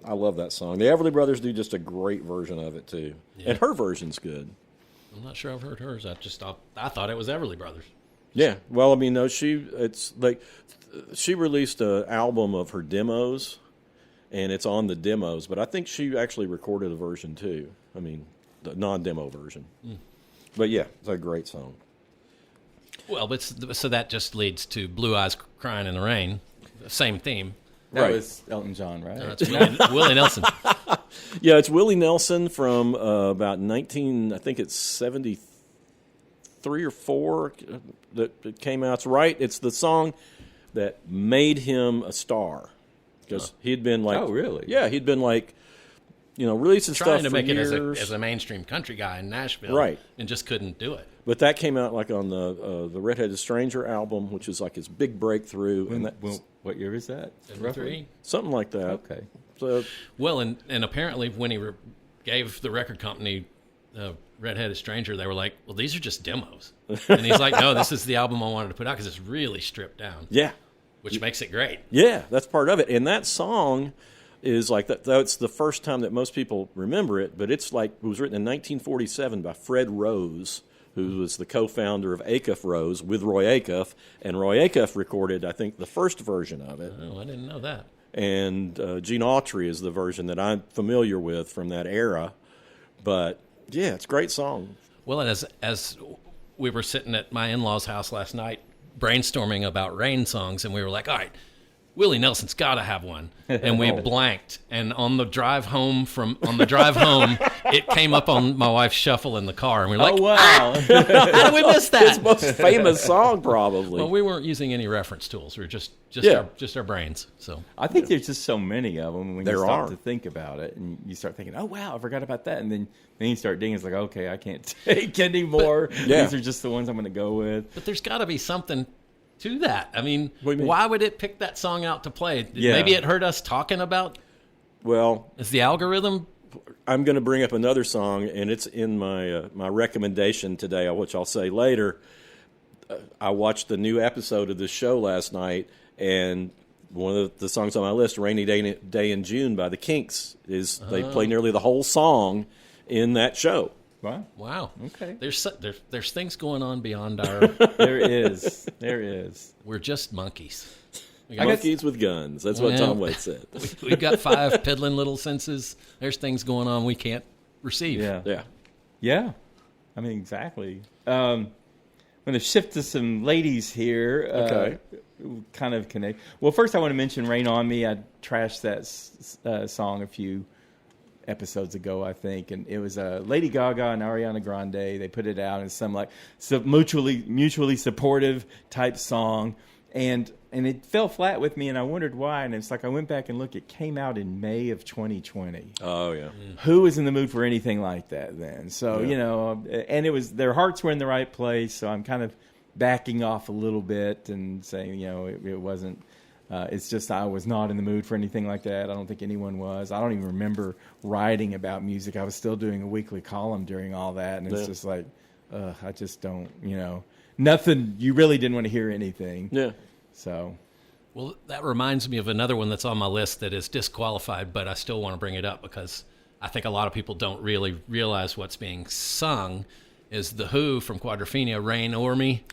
I love that song. The Everly Brothers do just a great version of it, too. Yeah. And her version's good. I'm not sure I've heard hers. I thought it was Everly Brothers. Yeah, well, no, she released an album of her demos, and it's on the demos. But I think she actually recorded a version too. The non-demo version. But yeah, it's a great song. Well, so that just leads to Blue Eyes Crying in the Rain, same theme. That was Elton John, right? It's Willie Nelson. Yeah, it's Willie Nelson from about 73 or 4 that came out. It's the song that made him a star, because he'd been like, oh really? Yeah, he'd been like, releasing trying stuff to for make years. it as a mainstream country guy in Nashville, right? And just couldn't do it. But that came out like on the Red-Headed Stranger album, which is like his big breakthrough. What year is that? 73? Something like that. Okay. So, well, and apparently when he gave the record company Red-Headed Stranger, they were like, well, these are just demos. And he's like, no, this is the album I wanted to put out because it's really stripped down. Yeah. Which makes it great. Yeah, that's part of it. And that song is like that. That's the first time that most people remember it, but it was written in 1947 by Fred Rose, who was the co-founder of Acuff Rose with Roy Acuff. And Roy Acuff recorded, I think, the first version of it. Oh, I didn't know that. And Gene Autry is the version that I'm familiar with from that era. But yeah, it's a great song. Well, and as we were sitting at my in-laws' house last night brainstorming about rain songs, and we were like, all right, Willie Nelson's got to have one. And we blanked. And on the drive home, it came up on my wife's shuffle in the car. And we were like, oh, wow. How did we miss that? His most famous song, probably. Well, we weren't using any reference tools. We were just our brains. So I think there's just so many of them when you stop to think about it. And you start thinking, oh, wow, I forgot about that. And then you start digging. It's like, okay, I can't take any more. These are just the ones I'm going to go with. But there's got to be something to that. I mean, why would it pick that song out to play? Yeah. Maybe it heard us talking about. Well, is the algorithm? I'm going to bring up another song, and it's in my recommendation today, which I'll say later. I watched the new episode of this show last night, and one of the songs on my list, "Rainy Day in June" by the Kinks, they play nearly the whole song in that show. Wow. Okay. There's things going on beyond our. There is. We're just monkeys. Monkeys with guns. That's what Tom Waits said. We've got 5 piddling little senses. There's things going on we can't receive. Yeah. I mean, exactly. I'm going to shift to some ladies here. Okay. Kind of connect. Well, first I want to mention "Rain on Me." I trashed that song a few episodes ago, I think, and it was Lady Gaga and Ariana Grande. They put it out in some mutually supportive type song, and it fell flat with me, and I wondered why. And it's like I went back and looked. It came out in May of 2020. Oh yeah. Who was in the mood for anything like that then? So and it was their hearts were in the right place. So I'm kind of backing off a little bit and saying, it wasn't. It's just I was not in the mood for anything like that. I don't think anyone was. I don't even remember writing about music. I was still doing a weekly column during all that, and it's just like, I just don't, nothing. You really didn't want to hear anything. Yeah. So. Well, that reminds me of another one that's on my list that is disqualified, but I still want to bring it up because I think a lot of people don't really realize what's being sung. Is The Who from Quadrophenia, "Rain O'er Me,"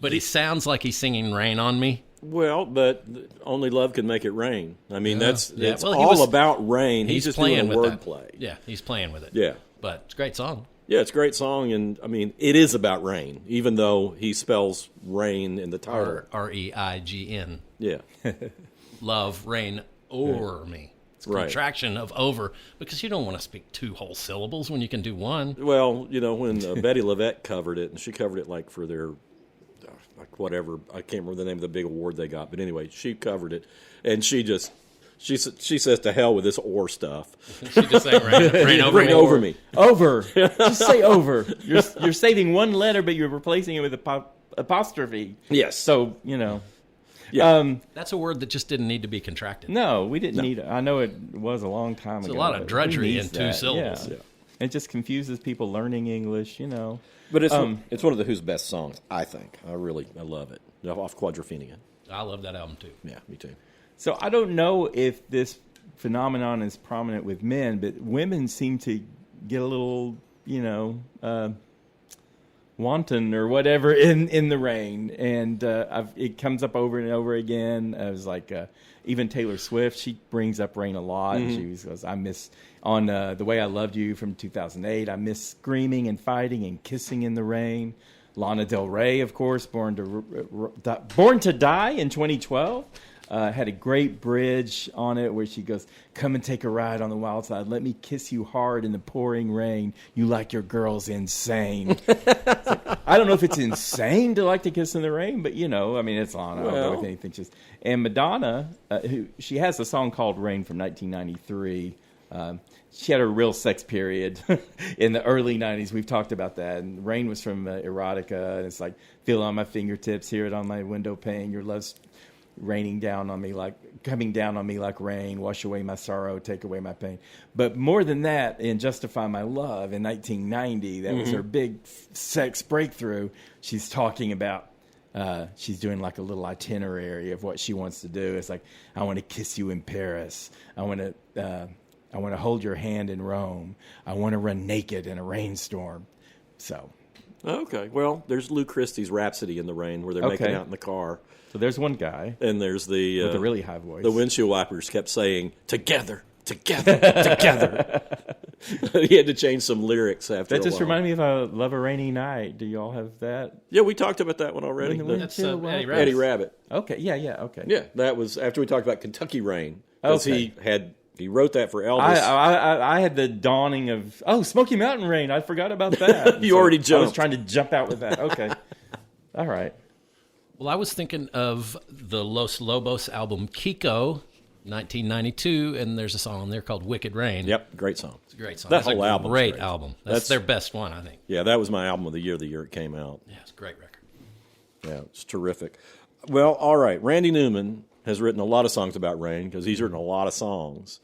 but he sounds like he's singing "Rain on Me." Well, but only love can make it rain. I mean, it's all about rain. He's just playing doing with wordplay. Yeah, he's playing with it. Yeah. But it's a great song. Yeah, it's a great song, and I mean, it is about rain, even though he spells rain in the title. Reign. Yeah. Love, reign over me. It's a Right. contraction of over, because you don't want to speak 2 whole syllables when you can do one. Well, when Betty LaVette covered it, and she covered it like for their, like whatever, I can't remember the name of the big award they got, but anyway, she covered it, and she says to hell with this or stuff. She just sang reign over Reign me. over me. Over. Just say over. You're saving one letter, but you're replacing it with apostrophe. Yes. So, Yeah. That's a word that just didn't need to be contracted. No, we didn't need it. I know it was a long time ago. It's a lot of but drudgery who in needs 2 that? syllables. Yeah. It just confuses people learning English, But it's one of the Who's best songs, I think. I love it. Off Quadrophenia. I love that album, too. Yeah, me too. So I don't know if this phenomenon is prominent with men, but women seem to get a little, wanton or whatever in the rain, and it comes up over and over again. I was like, even Taylor Swift, she brings up rain a lot. Mm-hmm. And she goes, "I miss on The Way I Loved You" from 2008. I miss screaming and fighting and kissing in the rain. Lana Del Rey, of course, Born to Die in 2012. Had a great bridge on it where she goes, "Come and take a ride on the wild side. Let me kiss you hard in the pouring rain. You like your girls insane." I don't know if it's insane to like to kiss in the rain, but it's Lana. I don't know if anything. And Madonna, she has a song called "Rain" from 1993. She had a real sex period in the early 90s. We've talked about that. And "Rain" was from Erotica. And it's like, "Feel it on my fingertips, hear it on my window pane. Your love's coming down on me like rain, wash away my sorrow, take away my pain." But more than that, in "Justify My Love" in 1990, that was her big sex breakthrough. She's talking about, she's doing like a little itinerary of what she wants to do. It's like, "I want to kiss you in Paris. I want to hold your hand in Rome. I want to run naked in a rainstorm." So. Okay. Well, there's Lou Christie's Rhapsody in the Rain, where they're making out in the car. So there's one guy. And there's with a really high voice. The windshield wipers kept saying, "Together, together, together." He had to change some lyrics after That just a while. reminded me of "I Love a Rainy Night." Do you all have that? Yeah, we talked about that one already. That's Eddie Rabbit. Eddie Rabbit. Okay, yeah, okay. Yeah, that was after we talked about Kentucky Rain. Because Okay. he wrote that for Elvis. I had the dawning of, Smoky Mountain Rain. I forgot about that. You already jumped. I was trying to jump out with that. Okay. All right. Well, I was thinking of the Los Lobos album Kiko, 1992, and there's a song on there called "Wicked Rain." Yep, great song. It's a great song. That That's whole a album's great great. album. That's their best one, I think. Yeah, that was my album of the year it came out. Yeah, it's a great record. Yeah, it's terrific. Well, all right. Randy Newman has written a lot of songs about rain because he's written a lot of songs,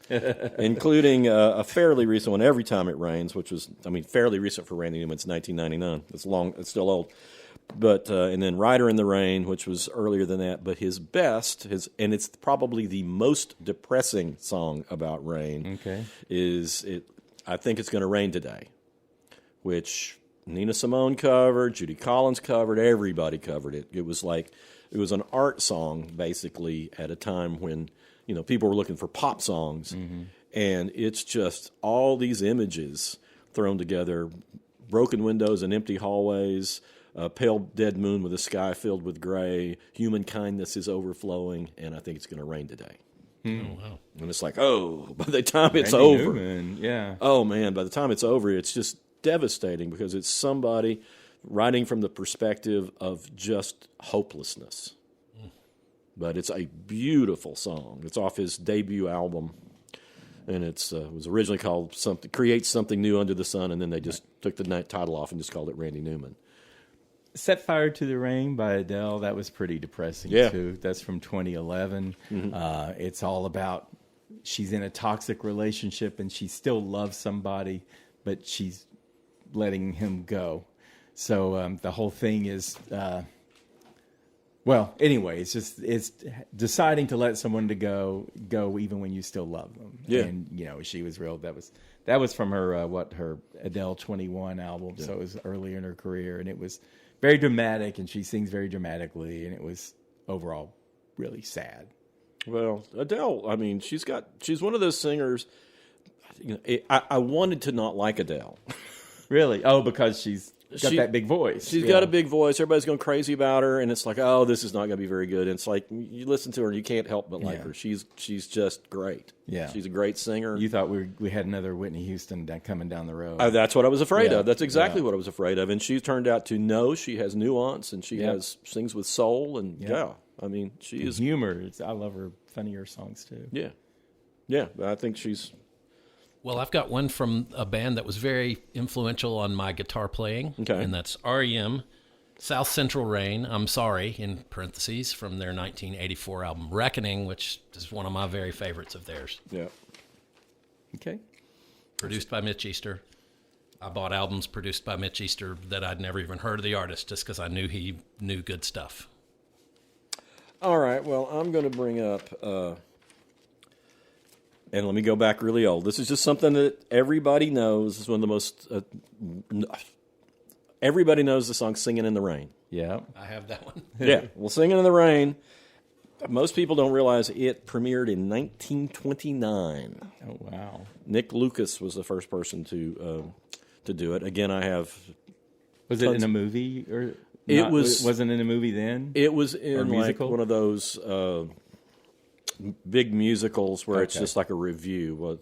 including a fairly recent one, "Every Time It Rains," which was, fairly recent for Randy Newman. It's 1999. It's still old. But and then "Rider in the Rain," which was earlier than that. But his best, and it's probably the most depressing song about rain. Okay. I Think It's Gonna Rain Today, which Nina Simone covered, Judy Collins covered, everybody covered it. It was an art song basically at a time when people were looking for pop songs, and it's just all these images thrown together: broken windows and empty hallways. A pale dead moon with a sky filled with gray. Human kindness is overflowing, and I think it's going to rain today. Oh, wow. And it's like, by the time it's Randy over. Newman, yeah. Oh, man, by the time it's over, it's just devastating because it's somebody writing from the perspective of just hopelessness. But it's a beautiful song. It's off his debut album, and it was originally called Create Something New Under the Sun, and then they just took the title off and just called it Randy Newman. "Set Fire to the Rain" by Adele, that was pretty depressing, too. That's from 2011. It's all about she's in a toxic relationship and she still loves somebody, but she's letting him go. So the whole thing is, it's deciding to let someone go even when you still love them. Yeah. And, she was real. That was from her, her Adele 21 album. Yeah. So it was earlier in her career, and it was very dramatic, and she sings very dramatically, and it was overall really sad. Well, Adele, she's one of those singers. I wanted to not like Adele Really? Oh, because she's got that big voice. She's got a big voice. Everybody's going crazy about her, and it's like, oh, this is not going to be very good. And it's like you listen to her, and you can't help but like her. She's just great. Yeah, she's a great singer. You thought we had another Whitney Houston coming down the road. That's what I was afraid of. That's exactly what I was afraid of. And she turned out to know she has nuance, and she sings with soul, and I mean, she is humor. I love her funnier songs too. Yeah. I think she's. Well, I've got one from a band that was very influential on my guitar playing, and that's REM, South Central Rain, I'm Sorry, in parentheses, from their 1984 album Reckoning, which is one of my very favorites of theirs. Yeah. Okay. Produced by Mitch Easter. I bought albums produced by Mitch Easter that I'd never even heard of the artist just because I knew he knew good stuff. All right, well, I'm going to bring up... and let me go back really old. This is just something that everybody knows. It's one of the most... everybody knows the song Singing in the Rain. Yeah. I have that one. Yeah. Well, Singing in the Rain, most people don't realize it premiered in 1929. Oh, wow. Nick Lucas was the first person to do it. Again, I have... Was it in a movie? Or wasn't in a movie then? It was in like one of those... big musicals where it's just like a review, with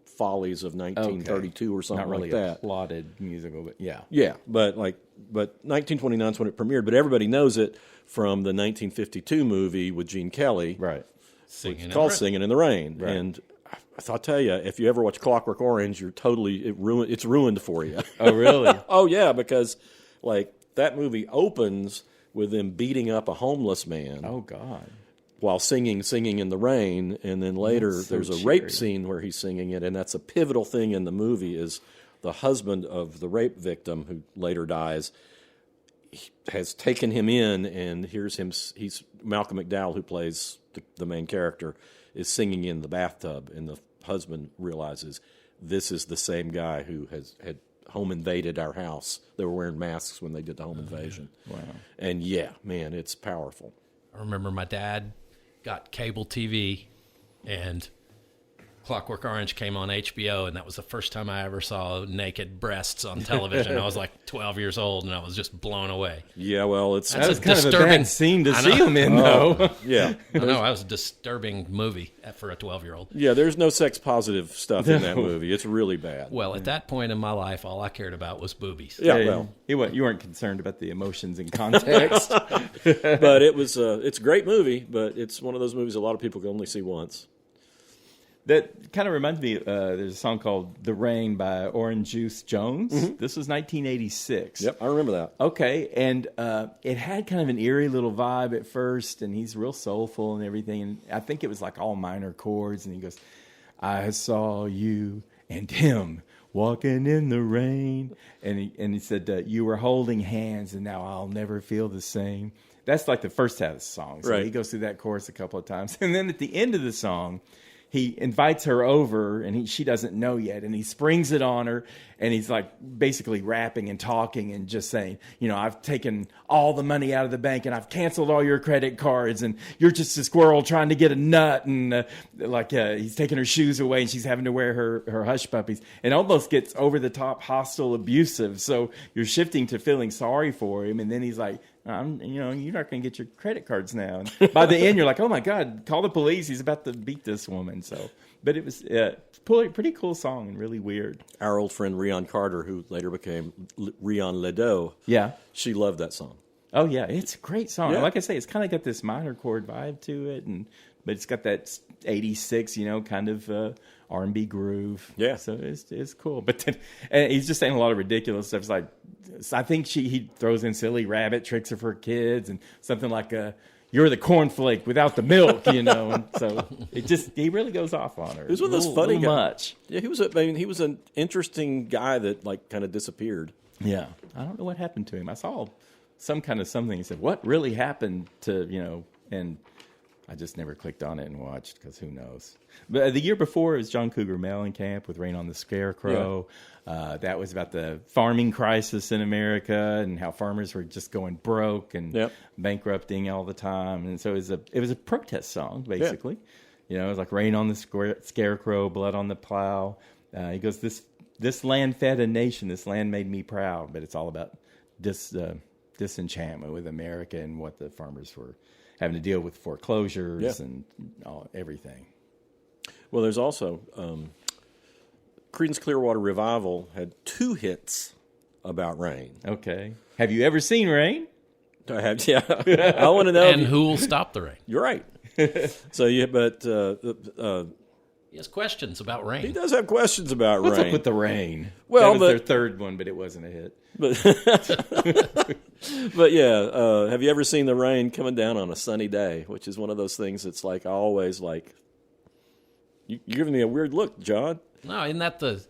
Follies of 1932 or something Not really like that. A plotted musical, but yeah, but 1929 is when it premiered. But everybody knows it from the 1952 movie with Gene Kelly, right? Called "Singing in the Rain." Right. And I'll tell you, if you ever watch Clockwork Orange, it's ruined for you. Oh, really? Oh, yeah, because like that movie opens with them beating up a homeless man. Oh, God. While singing in the rain, and then later there's a rape scene where he's singing it, and that's a pivotal thing in the movie is the husband of the rape victim, who later dies, has taken him in, and here's him, he's Malcolm McDowell, who plays the main character, is singing in the bathtub, and the husband realizes this is the same guy who had home invaded our house. They were wearing masks when they did the home invasion. Wow. And yeah, man, it's powerful. I remember my dad got cable TV, and Clockwork Orange came on HBO, and that was the first time I ever saw naked breasts on television. I was like 12 years old, and I was just blown away. Yeah, well, that was kind of a bad scene to see him in, though. Yeah. I know, that was a disturbing movie for a 12-year-old. Yeah, there's no sex-positive stuff in that movie. It's really bad. Well, at that point in my life, all I cared about was boobies. Yeah, well. You weren't concerned about the emotions and context. But it's a great movie, but it's one of those movies a lot of people can only see once. That kind of reminds me, there's a song called The Rain by Orange Juice Jones. Mm-hmm. This was 1986. Yep, I remember that. Okay, and it had kind of an eerie little vibe at first, and he's real soulful and everything. And I think it was like all minor chords, and he goes, I saw you and him walking in the rain. And he said, you were holding hands, and now I'll never feel the same. That's like the first half of the song. So right. He goes through that chorus a couple of times. And then at the end of the song, he invites her over, and she doesn't know yet, and he springs it on her, and he's like basically rapping and talking and just saying, I've taken all the money out of the bank, and I've canceled all your credit cards, and you're just a squirrel trying to get a nut, and he's taking her shoes away, and she's having to wear her hush puppies, and almost gets over the top, hostile, abusive. So you're shifting to feeling sorry for him, and then he's like, you're not going to get your credit cards now. And by the end, you're like, oh my God, call the police. He's about to beat this woman. So, but it was a pretty cool song and really weird. Our old friend Rion Carter, who later became Rion Ledoux. Yeah. She loved that song. Oh yeah. It's a great song. Yeah. Like I say, it's kind of got this minor chord vibe to it, but it's got that 86, kind of R&B groove. Yeah. So it's cool. But then, and he's just saying a lot of ridiculous stuff. It's like, I think he throws in silly rabbit tricks for her kids and something like, you're the cornflake without the milk, And so he really goes off on her. He was one of those funny guys. Much. Yeah, he was an interesting guy that kind of disappeared. Yeah. I don't know what happened to him. I saw something. He said, what really happened to, and I just never clicked on it and watched because who knows. But the year before, it was John Cougar Mellencamp with Rain on the Scarecrow. Yeah. That was about the farming crisis in America and how farmers were just going broke and bankrupting all the time. And so it was a protest song, basically. Yeah. It was like Rain on the Scarecrow, Blood on the Plow. He goes, this this land fed a nation. This land made me proud. But it's all about disenchantment with America and what the farmers were having to deal with, foreclosures and everything. Well, there's also Creedence Clearwater Revival had 2 hits about rain. Okay. Have you ever seen rain? I have, yeah. I want to know. And who will stop the rain? You're right. So, yeah, but He has questions about rain. he does have questions about What's rain. up with the rain? Well, that was but- their third one, but it wasn't a hit. But yeah, have you ever seen the rain coming down on a sunny day? Which is one of those things that's like I always like. You're giving me a weird look, John. No, isn't that the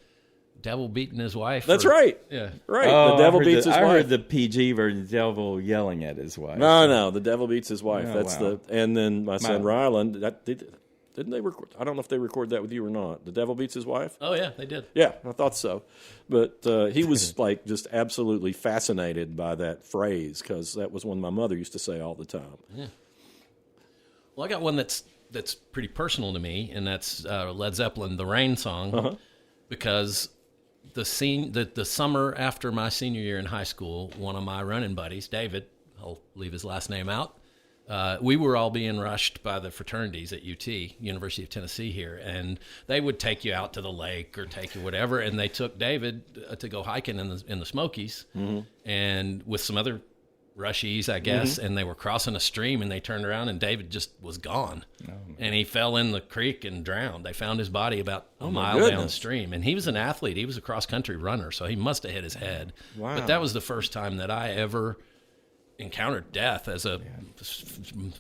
devil beating his wife? That's right. Yeah. Right. Oh, the devil beats his I wife. heard the PG version, the devil yelling at his wife. No, the devil beats his wife. Oh, That's wow. and then my son Wow. Ryland. Didn't they record? I don't know if they recorded that with you or not. The devil beats his wife. Oh, yeah, they did. Yeah, I thought so. But he was like just absolutely fascinated by that phrase because that was one my mother used to say all the time. Yeah. Well, I got one that's pretty personal to me, and that's Led Zeppelin, the Rain song, because the summer after my senior year in high school, one of my running buddies, David, I'll leave his last name out, we were all being rushed by the fraternities at UT, University of Tennessee here, and they would take you out to the lake or take you whatever, and they took David to go hiking in the Smokies, and with some other rushies, I guess, and they were crossing a stream, and they turned around, and David just was gone, and he fell in the creek and drowned. They found his body about a mile downstream, and he was an athlete. He was a cross-country runner, so he must have hit his head. Wow. But that was the first time that I ever encountered death as a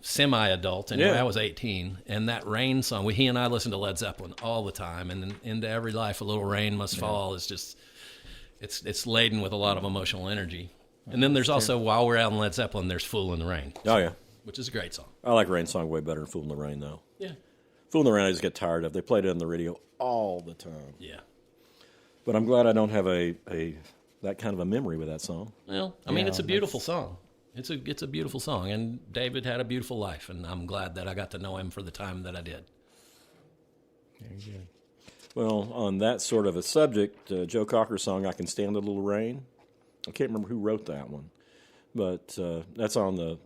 semi-adult. Anyway, I was 18, and that Rain song, he and I listened to Led Zeppelin all the time, and then Into Every Life, A Little Rain Must Fall is just, it's laden with a lot of emotional energy. And then there's also, while we're out in Led Zeppelin, there's Fool in the Rain. Oh, yeah. Which is a great song. I like Rain song way better than Fool in the Rain, though. Yeah. Fool in the Rain I just get tired of. They played it on the radio all the time. Yeah. But I'm glad I don't have that kind of a memory with that song. Well, I mean, it's a beautiful song. It's a beautiful song, and David had a beautiful life, and I'm glad that I got to know him for the time that I did. Very good. Well, on that sort of a subject, Joe Cocker's song, I Can Stand a Little Rain. I can't remember who wrote that one, but that's on the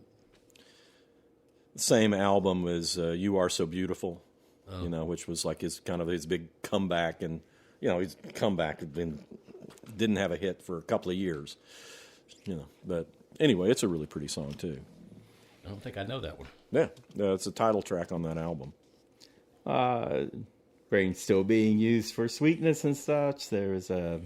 same album as You Are So Beautiful, which was like his big comeback, and his comeback didn't have a hit for a couple of years, but anyway, it's a really pretty song too. I don't think I know that one. Yeah, it's a title track on that album. Rain still being used for sweetness and such. There's a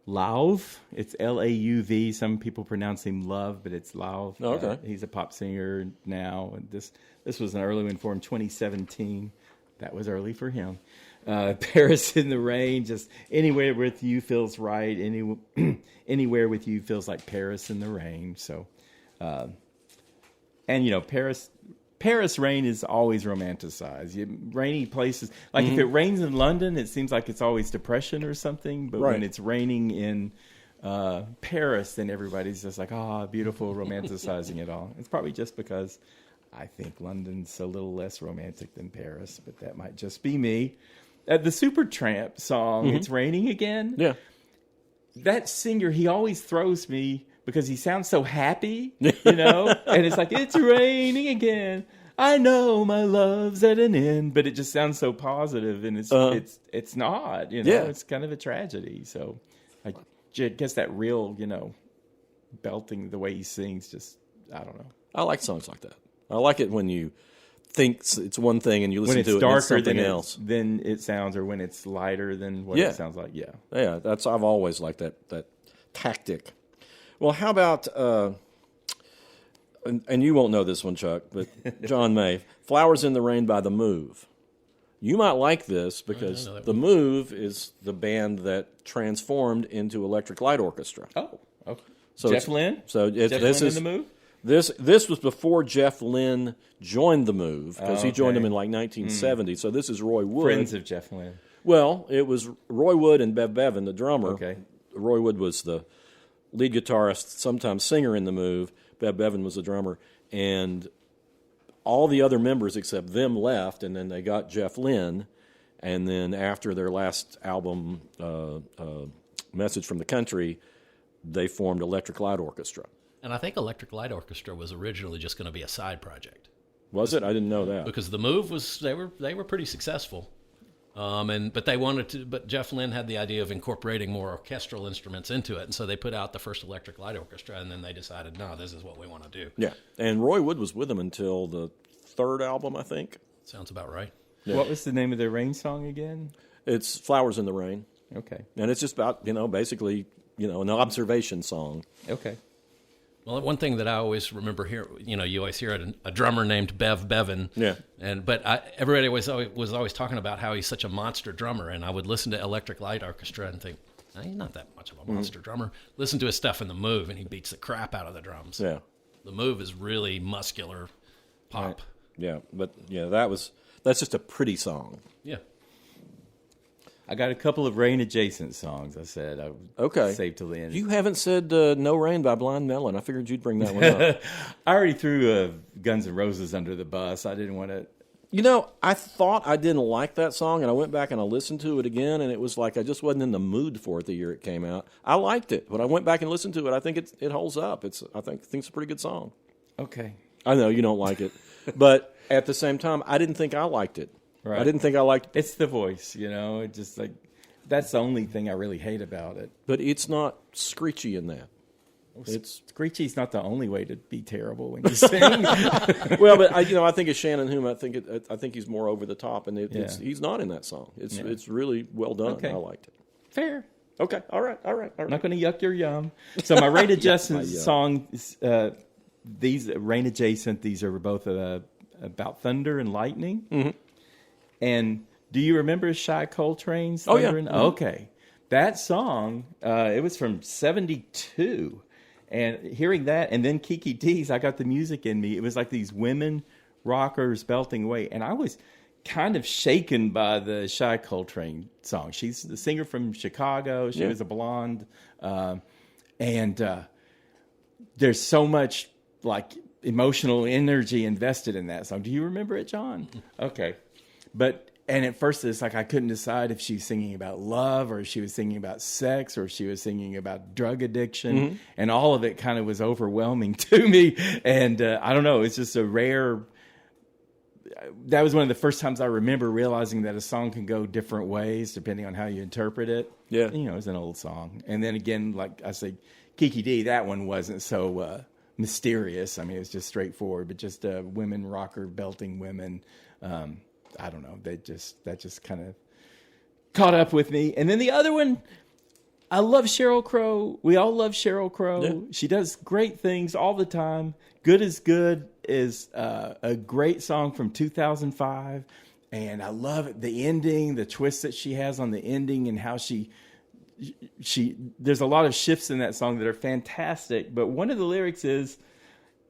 Lauv. It's L-A-U-V. Some people pronounce him Love, but it's Lauv. Oh, okay. He's a pop singer now. And this was an early one for him, 2017. That was early for him. Paris in the Rain, just anywhere with you feels right. Anywhere with you feels like Paris in the rain. So, and Paris rain is always romanticized. Rainy places, like if it rains in London, it seems like it's always depression or something. But when it's raining in Paris, then everybody's just like, beautiful, romanticizing it all. It's probably just because I think London's a little less romantic than Paris, but that might just be me. The Supertramp song, It's Raining Again. Yeah. That singer, he always throws me because he sounds so happy, and it's like, it's raining again. I know my love's at an end, but it just sounds so positive, and it's not, it's kind of a tragedy. So I guess that real, belting, the way he sings, just, I don't know. I like songs like that. I like it when you think it's one thing and you listen to it and it's something else. Then it sounds, or when it's lighter than what it sounds like. Yeah. Yeah, I've always liked that tactic. Well, how about and you won't know this one, Chuck, but John May, Flowers in the Rain by The Move. You might like this because The Move is the band that transformed into Electric Light Orchestra. Oh, okay. So Jeff Lynne? This Lynne is in The Move? This was before Jeff Lynne joined The Move, because he joined them in like 1970. So this is Roy Wood. Friends of Jeff Lynne. Well, it was Roy Wood and Bev Bevan, the drummer. Okay. Roy Wood was the lead guitarist, sometimes singer in The Move. Bev Bevan was the drummer. And all the other members except them left, and then they got Jeff Lynne. And then after their last album, Message from the Country, they formed Electric Light Orchestra. And I think Electric Light Orchestra was originally just going to be a side project. Was it? I didn't know that. Because the move was they were pretty successful. But Jeff Lynne had the idea of incorporating more orchestral instruments into it, and so they put out the first Electric Light Orchestra, and then they decided, no, this is what we want to do. Yeah, and Roy Wood was with them until the third album, I think. Sounds about right. Yeah. What was the name of their Rain song again? It's Flowers in the Rain. Okay. And it's just about, basically, an observation song. Okay. Well, one thing that I always remember here, you always hear a drummer named Bev Bevan. Yeah. But everybody was always talking about how he's such a monster drummer, and I would listen to Electric Light Orchestra and think, he's not that much of a monster drummer. Listen to his stuff in the Move, and he beats the crap out of the drums. Yeah. The Move is really muscular pop. Right. Yeah, but that's just a pretty song. Yeah. I got a couple of rain adjacent songs. I said I would save till the end. You haven't said "No Rain" by Blind Melon. I figured you'd bring that one up. I already threw Guns N' Roses under the bus. I didn't want to. I thought I didn't like that song, and I went back and I listened to it again, and it was like I just wasn't in the mood for it the year it came out. I liked it, but I went back and listened to it. I think it holds up. I think it's a pretty good song. Okay. I know you don't like it, but at the same time, I didn't think I liked it. Right. I didn't think I liked it. It's the voice, It just that's the only thing I really hate about it. But it's not screechy in that. Screechy's not the only way to be terrible when you sing. Well, but I think it's Shannon Hume. I think he's more over the top, and he's not in that song. It's really well done. Okay. I liked it. Fair. Okay. All right. I'm not going to yuck your yum. So my rain adjacent songs, these rain adjacent, these are both about thunder and lightning. Mm-hmm. And do you remember Shai Coltrane's Oh, yeah. Thunder? Mm-hmm. Okay. That song, it was from 1972. And hearing that, and then Kiki D's, I got the music in me. It was like these women rockers belting away. And I was kind of shaken by the Shai Coltrane song. She's the singer from Chicago. She was a blonde. And there's so much emotional energy invested in that song. Do you remember it, John? Okay. And at first it's like I couldn't decide if she was singing about love or if she was singing about sex or if she was singing about drug addiction. Mm-hmm. And all of it kind of was overwhelming to me. And I don't know, it's just a rare... That was one of the first times I remember realizing that a song can go different ways depending on how you interpret it. Yeah. It's an old song. And then again, like I say, Kiki D, that one wasn't so mysterious. I mean, it was just straightforward, but just women rocker belting women... I don't know. That just kind of caught up with me. And then the other one, I love Sheryl Crow. We all love Sheryl Crow. Yeah. She does great things all the time. Good is Good is a great song from 2005. And I love it. The ending, the twist that she has on the ending and how she there's a lot of shifts in that song that are fantastic. But one of the lyrics is,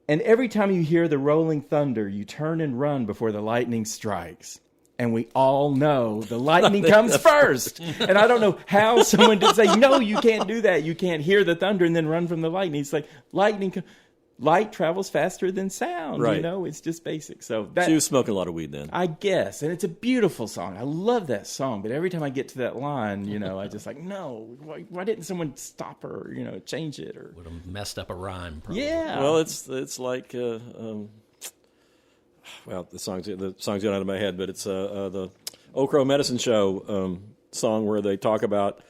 and every time you hear the rolling thunder, you turn and run before the lightning strikes. And we all know the lightning comes first. And I don't know how someone did say, no, you can't do that. You can't hear the thunder and then run from the lightning. It's like light travels faster than sound. Right. It's just basic. So she was smoking a lot of weed then. I guess. And it's a beautiful song. I love that song. But every time I get to that line, I just no, why didn't someone stop her, change it? Or would have messed up a rhyme, probably. Yeah. Well, it's like, the song's going out of my head, but it's the Old Crow Medicine Show song where they talk about,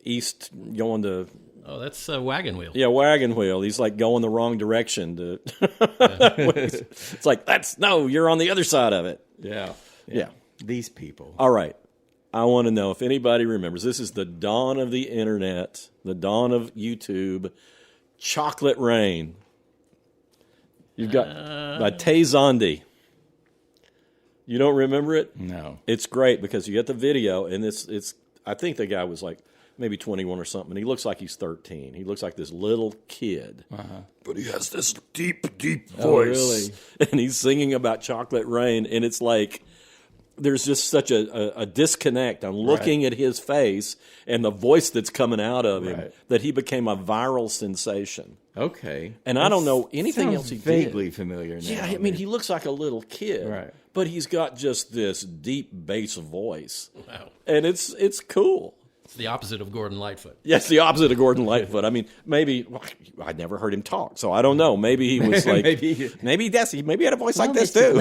East going to... Oh, that's Wagon Wheel. Yeah, Wagon Wheel. He's like going the wrong direction. It's like, you're on the other side of it. Yeah. These people. All right. I want to know if anybody remembers. This is the dawn of the internet, the dawn of YouTube. Chocolate Rain. You've got by Tay Zondi. You don't remember it? No. It's great because you get the video, and it's. I think the guy was like maybe 21 or something. He looks like he's 13. He looks like this little kid. Uh-huh. But he has this deep, deep voice. Oh, really? And he's singing about Chocolate Rain, and it's like there's just such a disconnect. I'm looking at his face and the voice that's coming out of him that he became a viral sensation. Okay. And I don't know anything else he did. Vaguely familiar now. Yeah, I mean, he looks like a little kid, but he's got just this deep bass voice. Wow. And it's cool. It's the opposite of Gordon Lightfoot. Yes, the opposite of Gordon Lightfoot. I mean, maybe I'd never heard him talk, so I don't know. Maybe he was like, maybe he had a voice like this too.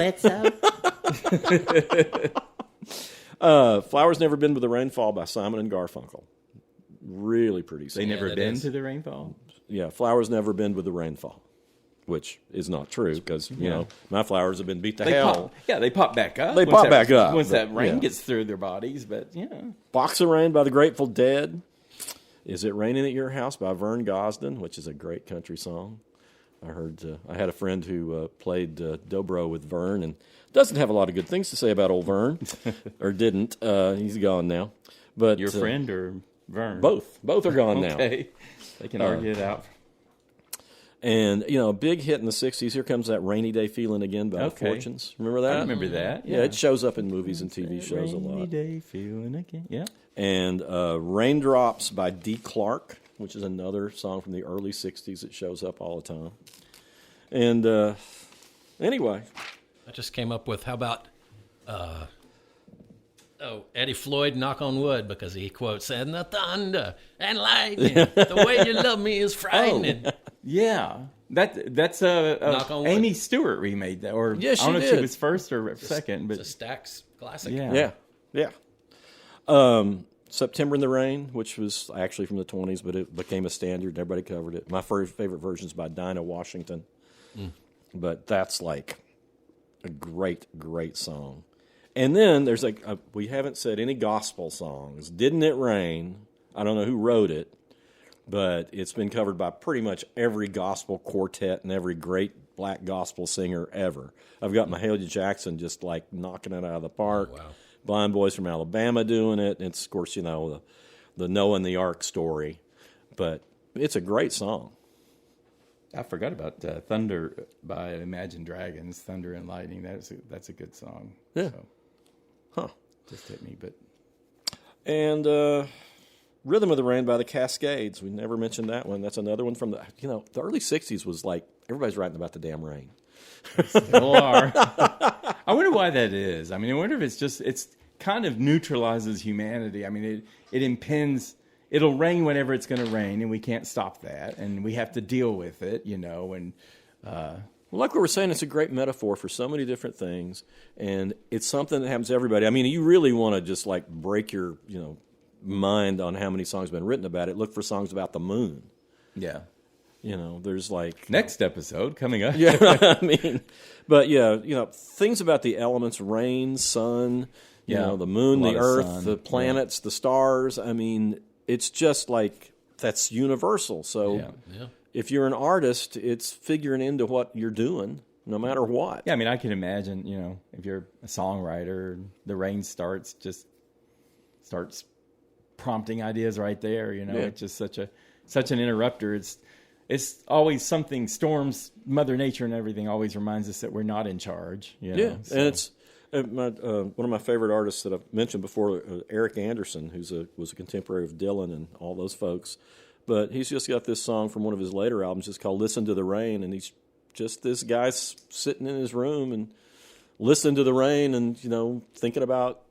Flowers Never Bend with the Rainfall by Simon and Garfunkel. Really pretty song. They never been to the rainfall? Yeah, Flowers Never Bend with the Rainfall, which is not true because, you know, my flowers have been beat to hell. They pop back up. They pop back up. Once that rain gets through their bodies, but yeah. Box of Rain by the Grateful Dead. Is It Raining at Your House by Vern Gosdin, which is a great country song. I heard. I had a friend who played dobro with Vern and doesn't have a lot of good things to say about old Vern, or didn't. He's gone now. But your friend or Vern? Both are gone now. Okay, they can argue it out. And, you know, a big hit in the 60s, Here Comes That Rainy Day Feeling Again by Fortunes. Remember that? I remember that. Yeah, it shows up in movies and TV shows a lot. Rainy Day Feeling Again, yeah. And Raindrops by Dee Clark, which is another song from the early 60s that shows up all the time. And anyway. I just came up with, how about Eddie Floyd, Knock on Wood, because he quotes, and the thunder and lightning, the way you love me is frightening. Yeah. That's Amy Stewart remade that. Or yeah, I don't know if she was first or second. But it's a Stax classic. Yeah. September in the Rain, which was actually from the 20s, but it became a standard. Everybody covered it. My favorite version is by Dinah Washington. But that's like a great, great song. And then there's we haven't said any gospel songs. Didn't It Rain? I don't know who wrote it, but it's been covered by pretty much every gospel quartet and every great black gospel singer ever. I've got Mahalia Jackson just like knocking it out of the park. Oh, wow. Blind Boys from Alabama doing it. It's, of course, you know, the Noah and the Ark story. But it's a great song. I forgot about Thunder by Imagine Dragons, Thunder and Lightning. That's a good song. Yeah. So, just hit me, but. And Rhythm of the Rain by the Cascades. We never mentioned that one. That's another one from the early 60s was like, everybody's writing about the damn rain. Still are. I wonder why that is. I mean, I wonder if it's kind of neutralizes humanity. I mean, it impends. It'll rain whenever it's going to rain, and we can't stop that, and we have to deal with it, you know. And well, like we were saying, it's a great metaphor for so many different things, and it's something that happens to everybody. I mean, you really want to just like break your mind on how many songs have been written about it. Look for songs about the moon. Yeah. There's like next episode coming up. Yeah, I mean, but yeah, things about the elements: rain, sun, the moon, the earth, the planets, the stars. I mean, it's just like that's universal. So if you're an artist, it's figuring into what you're doing, no matter what. Yeah, I mean, I can imagine, if you're a songwriter, the rain starts prompting ideas right there. It's just such an interrupter. It's always something. Storms, Mother Nature, and everything always reminds us that we're not in charge. And it's one of my favorite artists that I've mentioned before, Eric Anderson, was a contemporary of Dylan and all those folks. But he's just got this song from one of his later albums, just called "Listen to the Rain," and he's just this guy sitting in his room and listening to the rain, and thinking about,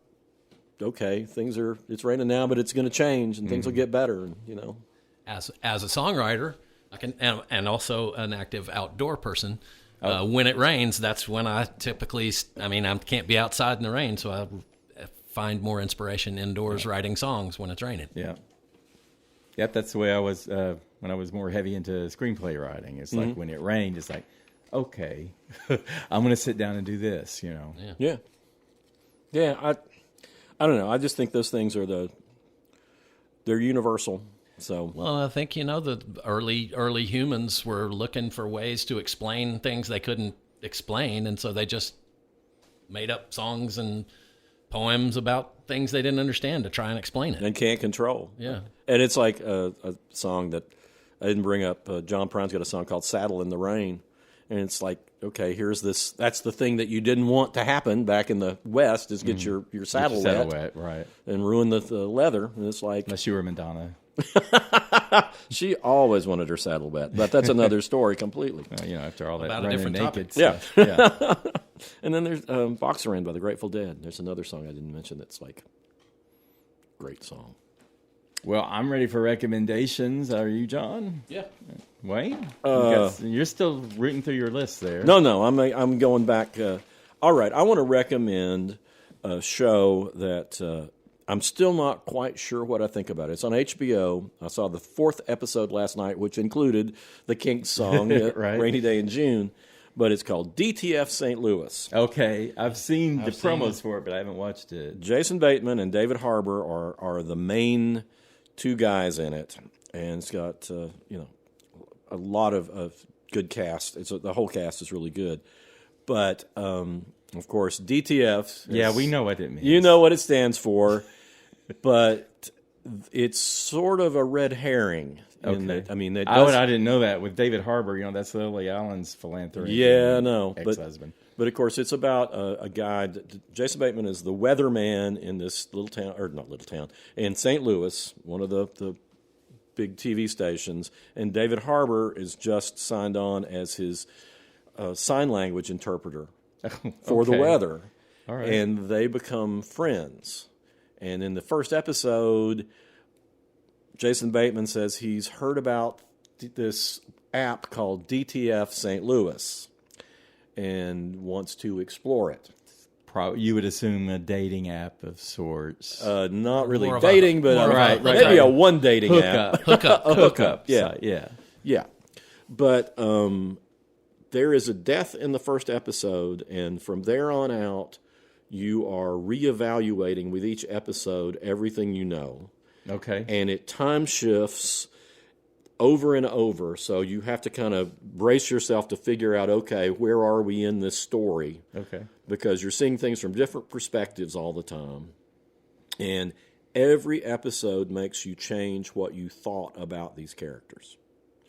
okay, it's raining now, but it's going to change, and things will get better, and As a songwriter, I can, and also an active outdoor person. When it rains, that's when I typically, I can't be outside in the rain, so I find more inspiration indoors writing songs when it's raining. Yeah. Yep, that's the way I was when I was more heavy into screenplay writing. It's like when it rained, it's like, okay, I'm going to sit down and do this, Yeah. I don't know. I just think those things are they're universal. So well, I think the early humans were looking for ways to explain things they couldn't explain, and so they just made up songs and poems about things they didn't understand to try and explain it and can't control. Yeah, and it's like a song that I didn't bring up. John Prine's got a song called "Saddle in the Rain," And it's like, okay, here's this. That's the thing that you didn't want to happen back in the West is get your saddle wet, right? And ruin the leather. And it's like, Unless you were Madonna. she always wanted her saddle wet, but that's another story completely. After all that About a running different naked topic. stuff. Yeah. And then there's Boxer In by the Grateful Dead. There's another song I didn't mention that's like great song. Well, I'm ready for recommendations. Are you, John? Yeah. Wayne? You're still rooting through your list there. No, I'm going back. All right, I want to recommend a show that I'm still not quite sure what I think about it. It's on HBO. I saw the 4th episode last night, which included the Kinks song, Right. Rainy Day in June. But it's called DTF St. Louis. Okay, I've seen the promos for it, but I haven't watched it. Jason Bateman and David Harbour are the main 2 guys in it, and it's got a lot of good cast. The whole cast is really good, but of course DTF. Yeah, we know what it means. You know what it stands for, but it's sort of a red herring. Okay. I I didn't know that with David Harbour. That's Lily Allen's philanthropy. Yeah, no, ex-husband. But of course, it's about a guy. Jason Bateman is the weatherman in this little town, or not little town, in St. Louis, one of the big TV stations. And David Harbour is just signed on as his sign language interpreter for the weather. All right. And they become friends. And in the first episode, Jason Bateman says he's heard about this app called DTF St. Louis and wants to explore it. You would assume a dating app of sorts. Not really More of dating, but maybe a one dating app. Hookup. Yeah. Yeah. But there is a death in the first episode, and from there on out, you are reevaluating with each episode everything you know. Okay. And it time shifts over and over, so you have to kind of brace yourself to figure out, okay, where are we in this story? Okay. Because you're seeing things from different perspectives all the time. And every episode makes you change what you thought about these characters.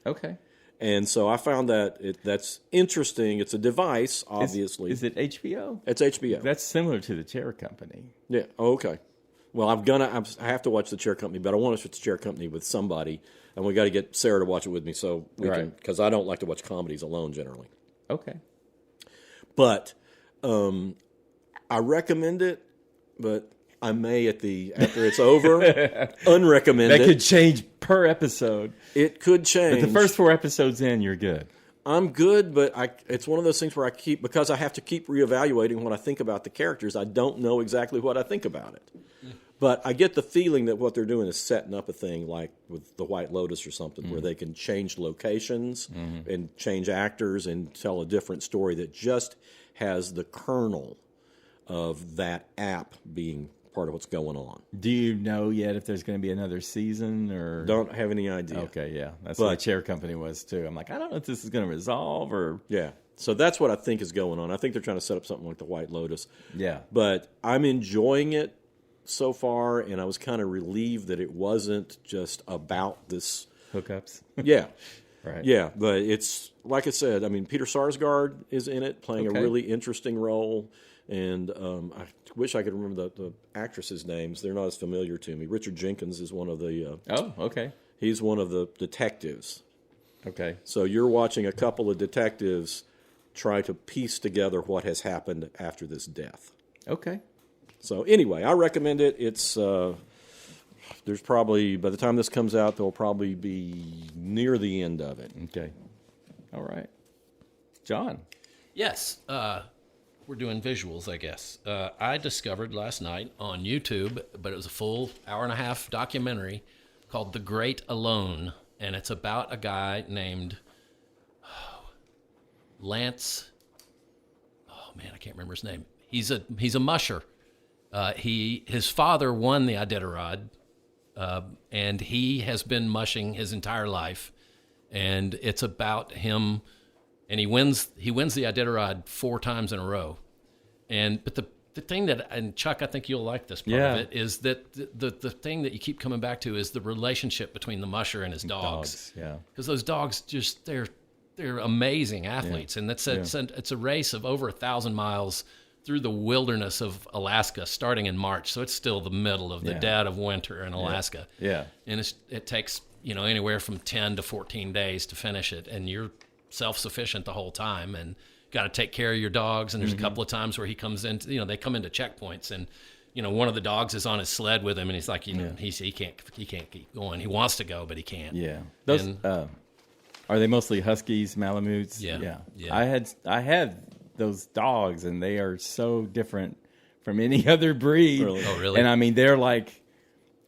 Okay. And so I found that's interesting. It's a device, obviously. Is it HBO? It's HBO. That's similar to the Chair Company. Yeah. Oh, okay. Well, I have to watch the Chair Company, but I want to watch the Chair Company with somebody, and we got to get Sarah to watch it with me so we can, because I don't like to watch comedies alone generally. Okay. But I recommend it, but I may after it's over unrecommend it. That could change per episode. It could change. But the first 4 episodes in, you're good. I'm good, but it's one of those things where because I have to keep reevaluating what I think about the characters, I don't know exactly what I think about it. But I get the feeling that what they're doing is setting up a thing like with the White Lotus or something where they can change locations and change actors and tell a different story that just has the kernel of that app being part of what's going on. Do you know yet if there's going to be another season or? Don't have any idea. Okay, yeah. That's what the Chair Company was too. I'm like, I don't know if this is going to resolve or. Yeah. So that's what I think is going on. I think they're trying to set up something like the White Lotus. Yeah. But I'm enjoying it so far, and I was kind of relieved that it wasn't just about this. Hookups? Yeah. Right. Yeah, but it's, like I said, I mean, Peter Sarsgaard is in it, playing a really interesting role. And I wish I could remember the actresses' names. They're not as familiar to me. Richard Jenkins is one of the... okay. He's one of the detectives. Okay. So you're watching a couple of detectives try to piece together what has happened after this death. Okay. So anyway, I recommend it. It's there's probably, by the time this comes out, there'll probably be near the end of it. Okay. All right. John. Yes. We're doing visuals, I guess. I discovered last night on YouTube, but it was a full hour-and-a-half documentary called The Great Alone, and it's about a guy named Lance. Oh man, I can't remember his name. He's a musher. His father won the Iditarod, and he has been mushing his entire life, and it's about him. And he wins the Iditarod 4 times in a row. But the thing and Chuck, I think you'll like this part of it, is that the thing that you keep coming back to is the relationship between the musher and his dogs. Yeah. Because those dogs they're amazing athletes, and it's a race of over 1,000 miles through the wilderness of Alaska, starting in March. So it's still the middle of the dead of winter in Alaska. Yeah. And it takes, anywhere from 10 to 14 days to finish it. And you're self-sufficient the whole time and got to take care of your dogs. And there's a couple of times where he comes in, they come into checkpoints, and, one of the dogs is on his sled with him, and he's like, he can't keep going. He wants to go, but he can't. Yeah. Those, are they mostly Huskies, Malamutes? Yeah. I had those dogs, and they are so different from any other breed. Really? Oh, really? And I mean, they're like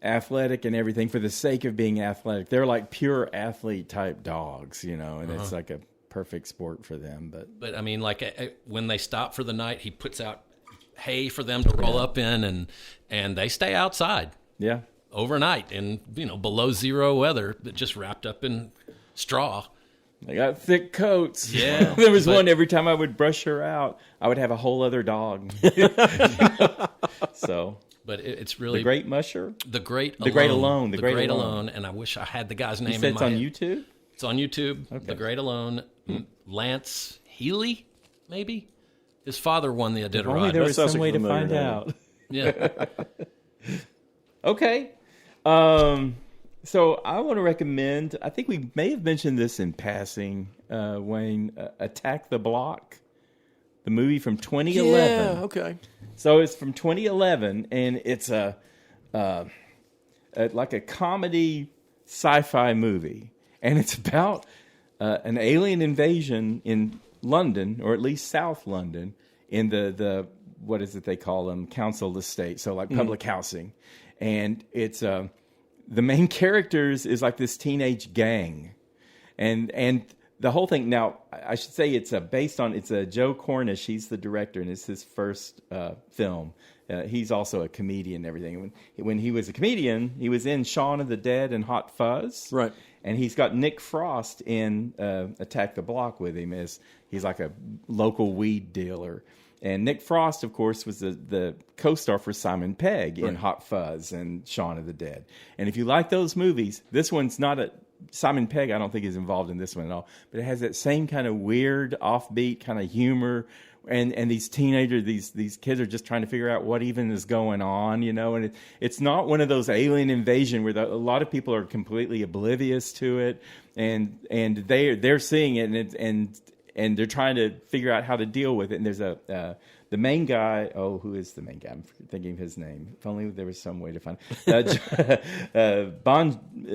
athletic and everything for the sake of being athletic. They're like pure athlete type dogs, and it's like a perfect sport for them. But I mean, like when they stop for the night, he puts out hay for them to roll up in, and they stay outside. Yeah. Overnight in below zero weather, but just wrapped up in straw. They got thick coats. Yeah. There was one every time I would brush her out, I would have a whole other dog. So, but it's really the Great Musher, the Great Alone, the Great Alone. And I wish I had the guy's name. You said in it's my on head. YouTube. It's on YouTube. Okay. The Great Alone. Lance Healy, maybe. His father won the Iditarod. Only there was sounds some like way a to familiar find name. out. Yeah. Okay. So I want to recommend, I think we may have mentioned this in passing, Wayne, Attack the Block, the movie from 2011. Yeah, okay. So it's from 2011, and it's like a comedy sci-fi movie. And it's about an alien invasion in London, or at least South London, in the what is it they call them, council estate, so like public housing. And it's the main characters is like this teenage gang, and the whole thing. Now I should say it's based on Joe Cornish. He's the director, and it's his first film. He's also a comedian and everything. When he was a comedian, he was in Shaun of the Dead and Hot Fuzz. Right. And he's got Nick Frost in Attack the Block with him, as he's like a local weed dealer. And Nick Frost, of course, was the co-star for Simon Pegg in Hot Fuzz and Shaun of the Dead. And if you like those movies, this one's not Simon Pegg, I don't think, is involved in this one at all. But it has that same kind of weird, offbeat kind of humor. And these teenagers, these kids are just trying to figure out what even is going on, And it's not one of those alien invasion where a lot of people are completely oblivious to it, and they're seeing it, and they're trying to figure out how to deal with it. And there's the main guy. Oh, who is the main guy? I'm thinking of his name. If only there was some way to find it.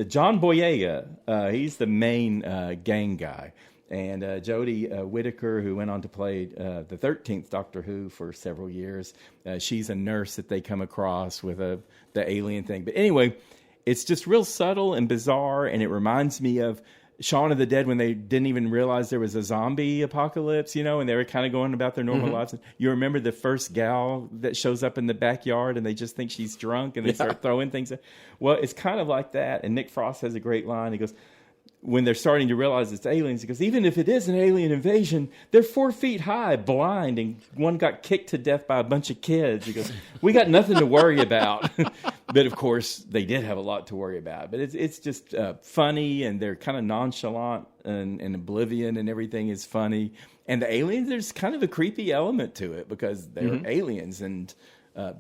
John Boyega. He's the main gang guy. And Jodie Whittaker, who went on to play the 13th Doctor Who for several years, she's a nurse that they come across with the alien thing. But anyway, it's just real subtle and bizarre, and it reminds me of Shaun of the Dead when they didn't even realize there was a zombie apocalypse, and they were kind of going about their normal lives. You remember the first gal that shows up in the backyard, and they just think she's drunk, and they start throwing things. Well, it's kind of like that, and Nick Frost has a great line. He goes, when they're starting to realize it's aliens, because even if it is an alien invasion, they're 4 feet high, blind, and one got kicked to death by a bunch of kids. He goes, we got nothing to worry about. But of course, they did have a lot to worry about. But it's just funny, and they're kind of nonchalant, and oblivion, and everything is funny. And the aliens, there's kind of a creepy element to it, because they're aliens, and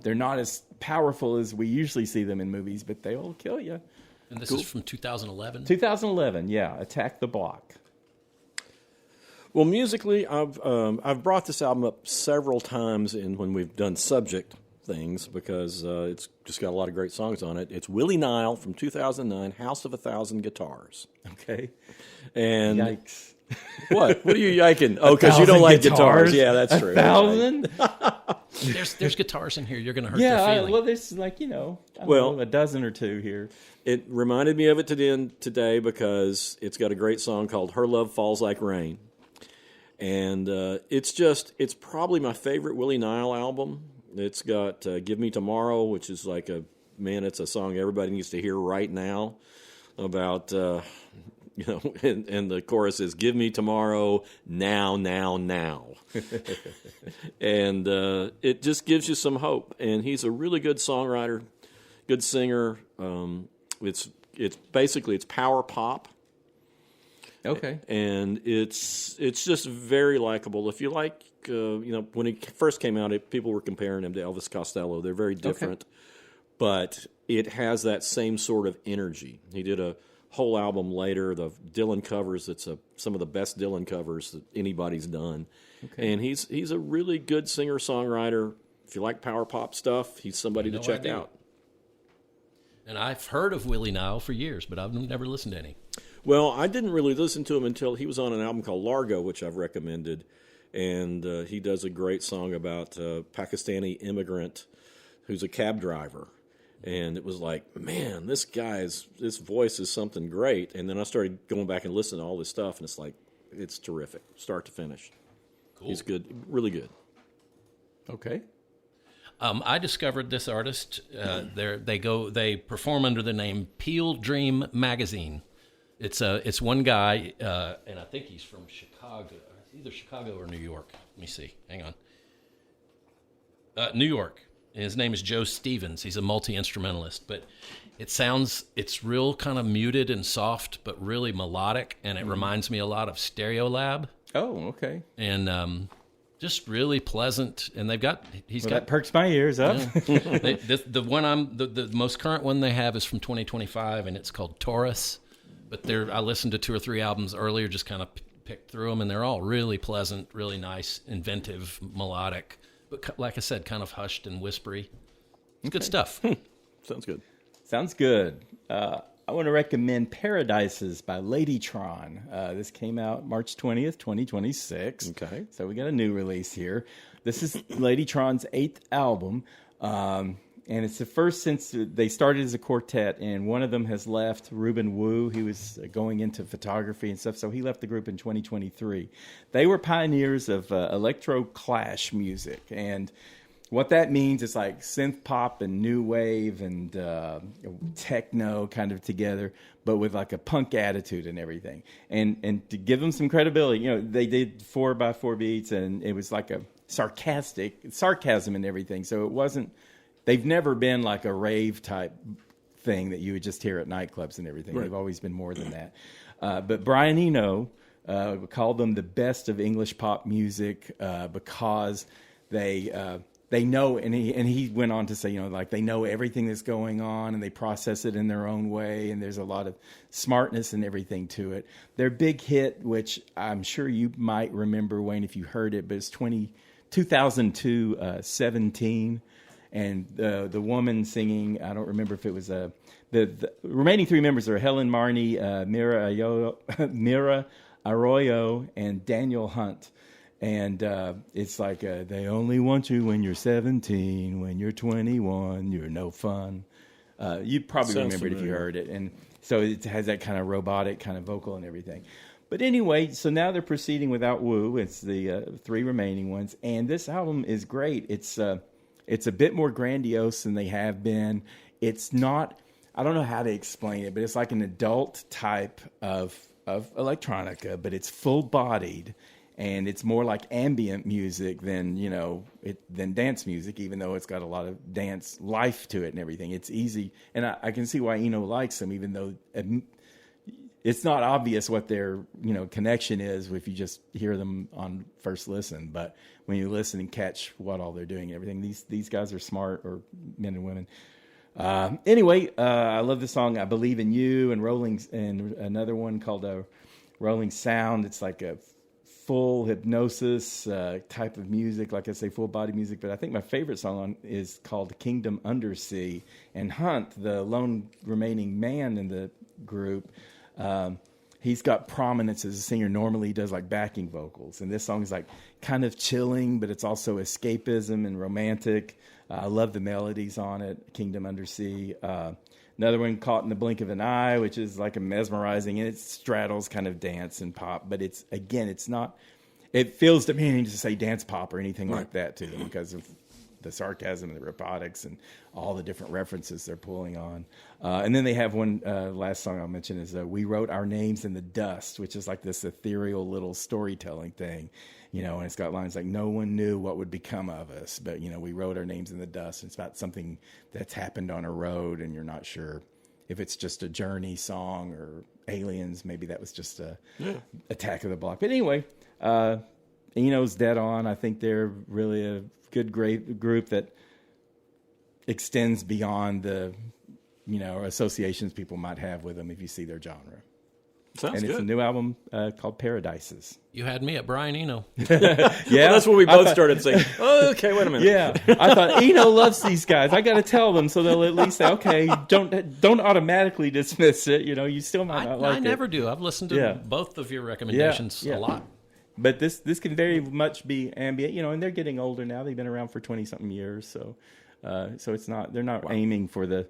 they're not as powerful as we usually see them in movies, but they'll kill you. And this is from 2011? 2011, yeah. Attack the Block. Well, musically, I've brought this album up several times when we've done subject things, because it's just got a lot of great songs on it. It's Willie Nile from 2009, House of a Thousand Guitars. Okay. And Yikes. What? What are you yiking? Oh, because you don't like guitars. Yeah, that's true. 1,000? There's guitars in here. You're going to hurt Yeah, their feeling. well, there's like, a dozen or two here. It reminded me of it today because it's got a great song called Her Love Falls Like Rain. And it's probably my favorite Willie Nile album. It's got Give Me Tomorrow, which is like it's a song everybody needs to hear right now about, and the chorus is Give Me Tomorrow, now, now, now. And it just gives you some hope. And he's a really good songwriter, good singer. It's basically power pop. Okay. And it's just very likable. If you like, when he first came out, people were comparing him to Elvis Costello. They're very different, but it has that same sort of energy. He did a whole album later, the Dylan covers. It's some of the best Dylan covers that anybody's done. Okay. And he's a really good singer-songwriter. If you like power pop stuff, he's somebody to check out. And I've heard of Willie Nile for years, but I've never listened to any. Well, I didn't really listen to him until he was on an album called Largo, which I've recommended. And he does a great song about a Pakistani immigrant who's a cab driver. And it was like, man, this voice is something great. And then I started going back and listening to all this stuff, and it's like, it's terrific, start to finish. Cool. He's good, really good. Okay. I discovered this artist. They perform under the name Peel Dream Magazine. It's one guy, and I think he's from Chicago, either Chicago or New York. Let me see. Hang on. New York. His name is Joe Stevens. He's a multi-instrumentalist, but it's real kind of muted and soft, but really melodic, and it reminds me a lot of Stereolab. Oh, okay. And just really pleasant, and that perks my ears up. Yeah. The most current one they have is from 2025, and it's called Taurus. But I listened to 2 or 3 albums earlier, just kind of picked through them, and they're all really pleasant, really nice, inventive, melodic. But like I said, kind of hushed and whispery. It's good stuff. Sounds good. Sounds good. I want to recommend Paradises by Ladytron. This came out March 20th, 2026. Okay. So we got a new release here. This is Ladytron's 8th album. And it's the first since they started as a quartet, and one of them has left, Ruben Wu. He was going into photography and stuff, so he left the group in 2023. They were pioneers of electro-clash music, and what that means is like synth pop and new wave and techno kind of together, but with like a punk attitude and everything. And to give them some credibility, they did 4x4 beats, and it was like a sarcasm and everything, so it wasn't. They've never been like a rave type thing that you would just hear at nightclubs and everything. Right. They've always been more than that. But Brian Eno called them the best of English pop music because they know, and he went on to say, they know everything that's going on and they process it in their own way, and there's a lot of smartness and everything to it. Their big hit, which I'm sure you might remember, Wayne, if you heard it, but it's 2002, 17. And the woman singing, I don't remember if it was the remaining 3 members are Helen Marney, Mira Arroyo, and Daniel Hunt. And it's like they only want you when you're 17. When you're 21, you're no fun. You probably remember it if you heard it. And so it has that kind of robotic kind of vocal and everything. But anyway, so now they're proceeding without Wu. It's the 3 remaining ones. And this album is great. It's a bit more grandiose than they have been. It's not, I don't know how to explain it, but it's like an adult type of electronica, but it's full-bodied, and it's more like ambient music than dance music, even though it's got a lot of dance life to it and everything. It's easy, and I can see why Eno likes them, even though it's not obvious what their connection is if you just hear them on first listen. But when you listen and catch what all they're doing and everything, these guys are smart, or men and women. Anyway, I love the song "I Believe in You" and another one called "Rolling Sound." It's like a full hypnosis type of music, like I say, full body music. But I think my favorite song is called "Kingdom Undersea." And Hunt, the lone remaining man in the group, he's got prominence as a singer. Normally he does like backing vocals, and this song is like kind of chilling, but it's also escapism and romantic. I love the melodies on it. Kingdom Undersea. Another one, Caught in the Blink of an Eye, which is like a mesmerizing, and it straddles kind of dance and pop, but it's not, it feels demeaning to say dance pop or anything like that to them because of the sarcasm and the robotics and all the different references they're pulling on. And then they have one, last song I'll mention is We Wrote Our Names in the Dust, which is like this ethereal little storytelling thing, and it's got lines like, no one knew what would become of us, but, we wrote our names in the dust. It's about something that's happened on a road and you're not sure if it's just a Journey song or Aliens, maybe that was just a Attack of the Block. But anyway, Eno's dead on. I think they're really a good, great group that extends beyond the, associations people might have with them if you see their genre. Sounds and good. It's a new album called Paradises. You had me at Brian Eno. Yeah, Well, that's when we both started saying, okay, wait a minute. Yeah, I thought Eno loves these guys. I got to tell them so they'll at least say, okay, don't automatically dismiss it. You still might not like it. I never do. I've listened to both of your recommendations a lot. But this can very much be ambient, and they're getting older now. They've been around for 20-something years, so it's not, they're not aiming for the,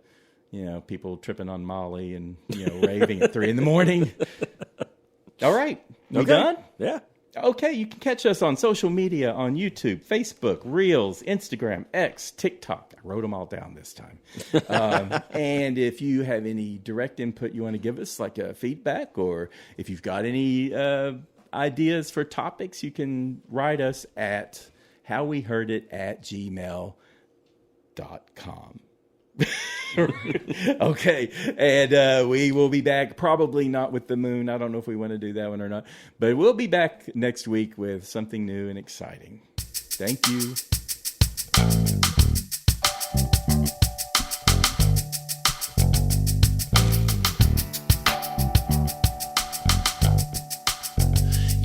people tripping on Molly and, raving at 3 a.m. All right. We done? Yeah. Okay, you can catch us on social media, on YouTube, Facebook, Reels, Instagram, X, TikTok. I wrote them all down this time. And if you have any direct input you want to give us, like feedback, or if you've got any ideas for topics, you can write us at howweheardit@gmail.com. Okay, and we will be back, probably not with the moon. I don't know if we want to do that one or not, but we'll be back next week with something new and exciting. Thank you.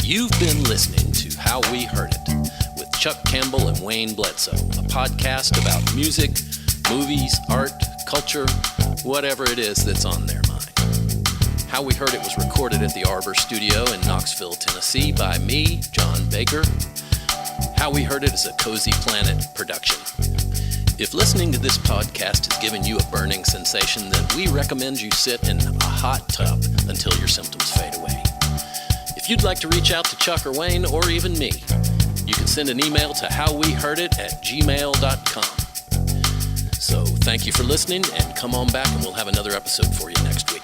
You've been listening to How We Heard It with Chuck Campbell and Wayne Bledsoe, a podcast about music, movies, art, culture, whatever it is that's on their mind. How We Heard It was recorded at the Arbor Studio in Knoxville, Tennessee by me, John Baker. How We Heard It is a Cozy Planet production. If listening to this podcast has given you a burning sensation, then we recommend you sit in a hot tub until your symptoms fade away. If you'd like to reach out to Chuck or Wayne or even me, you can send an email to howweheardit@gmail.com. So thank you for listening, and come on back and we'll have another episode for you next week.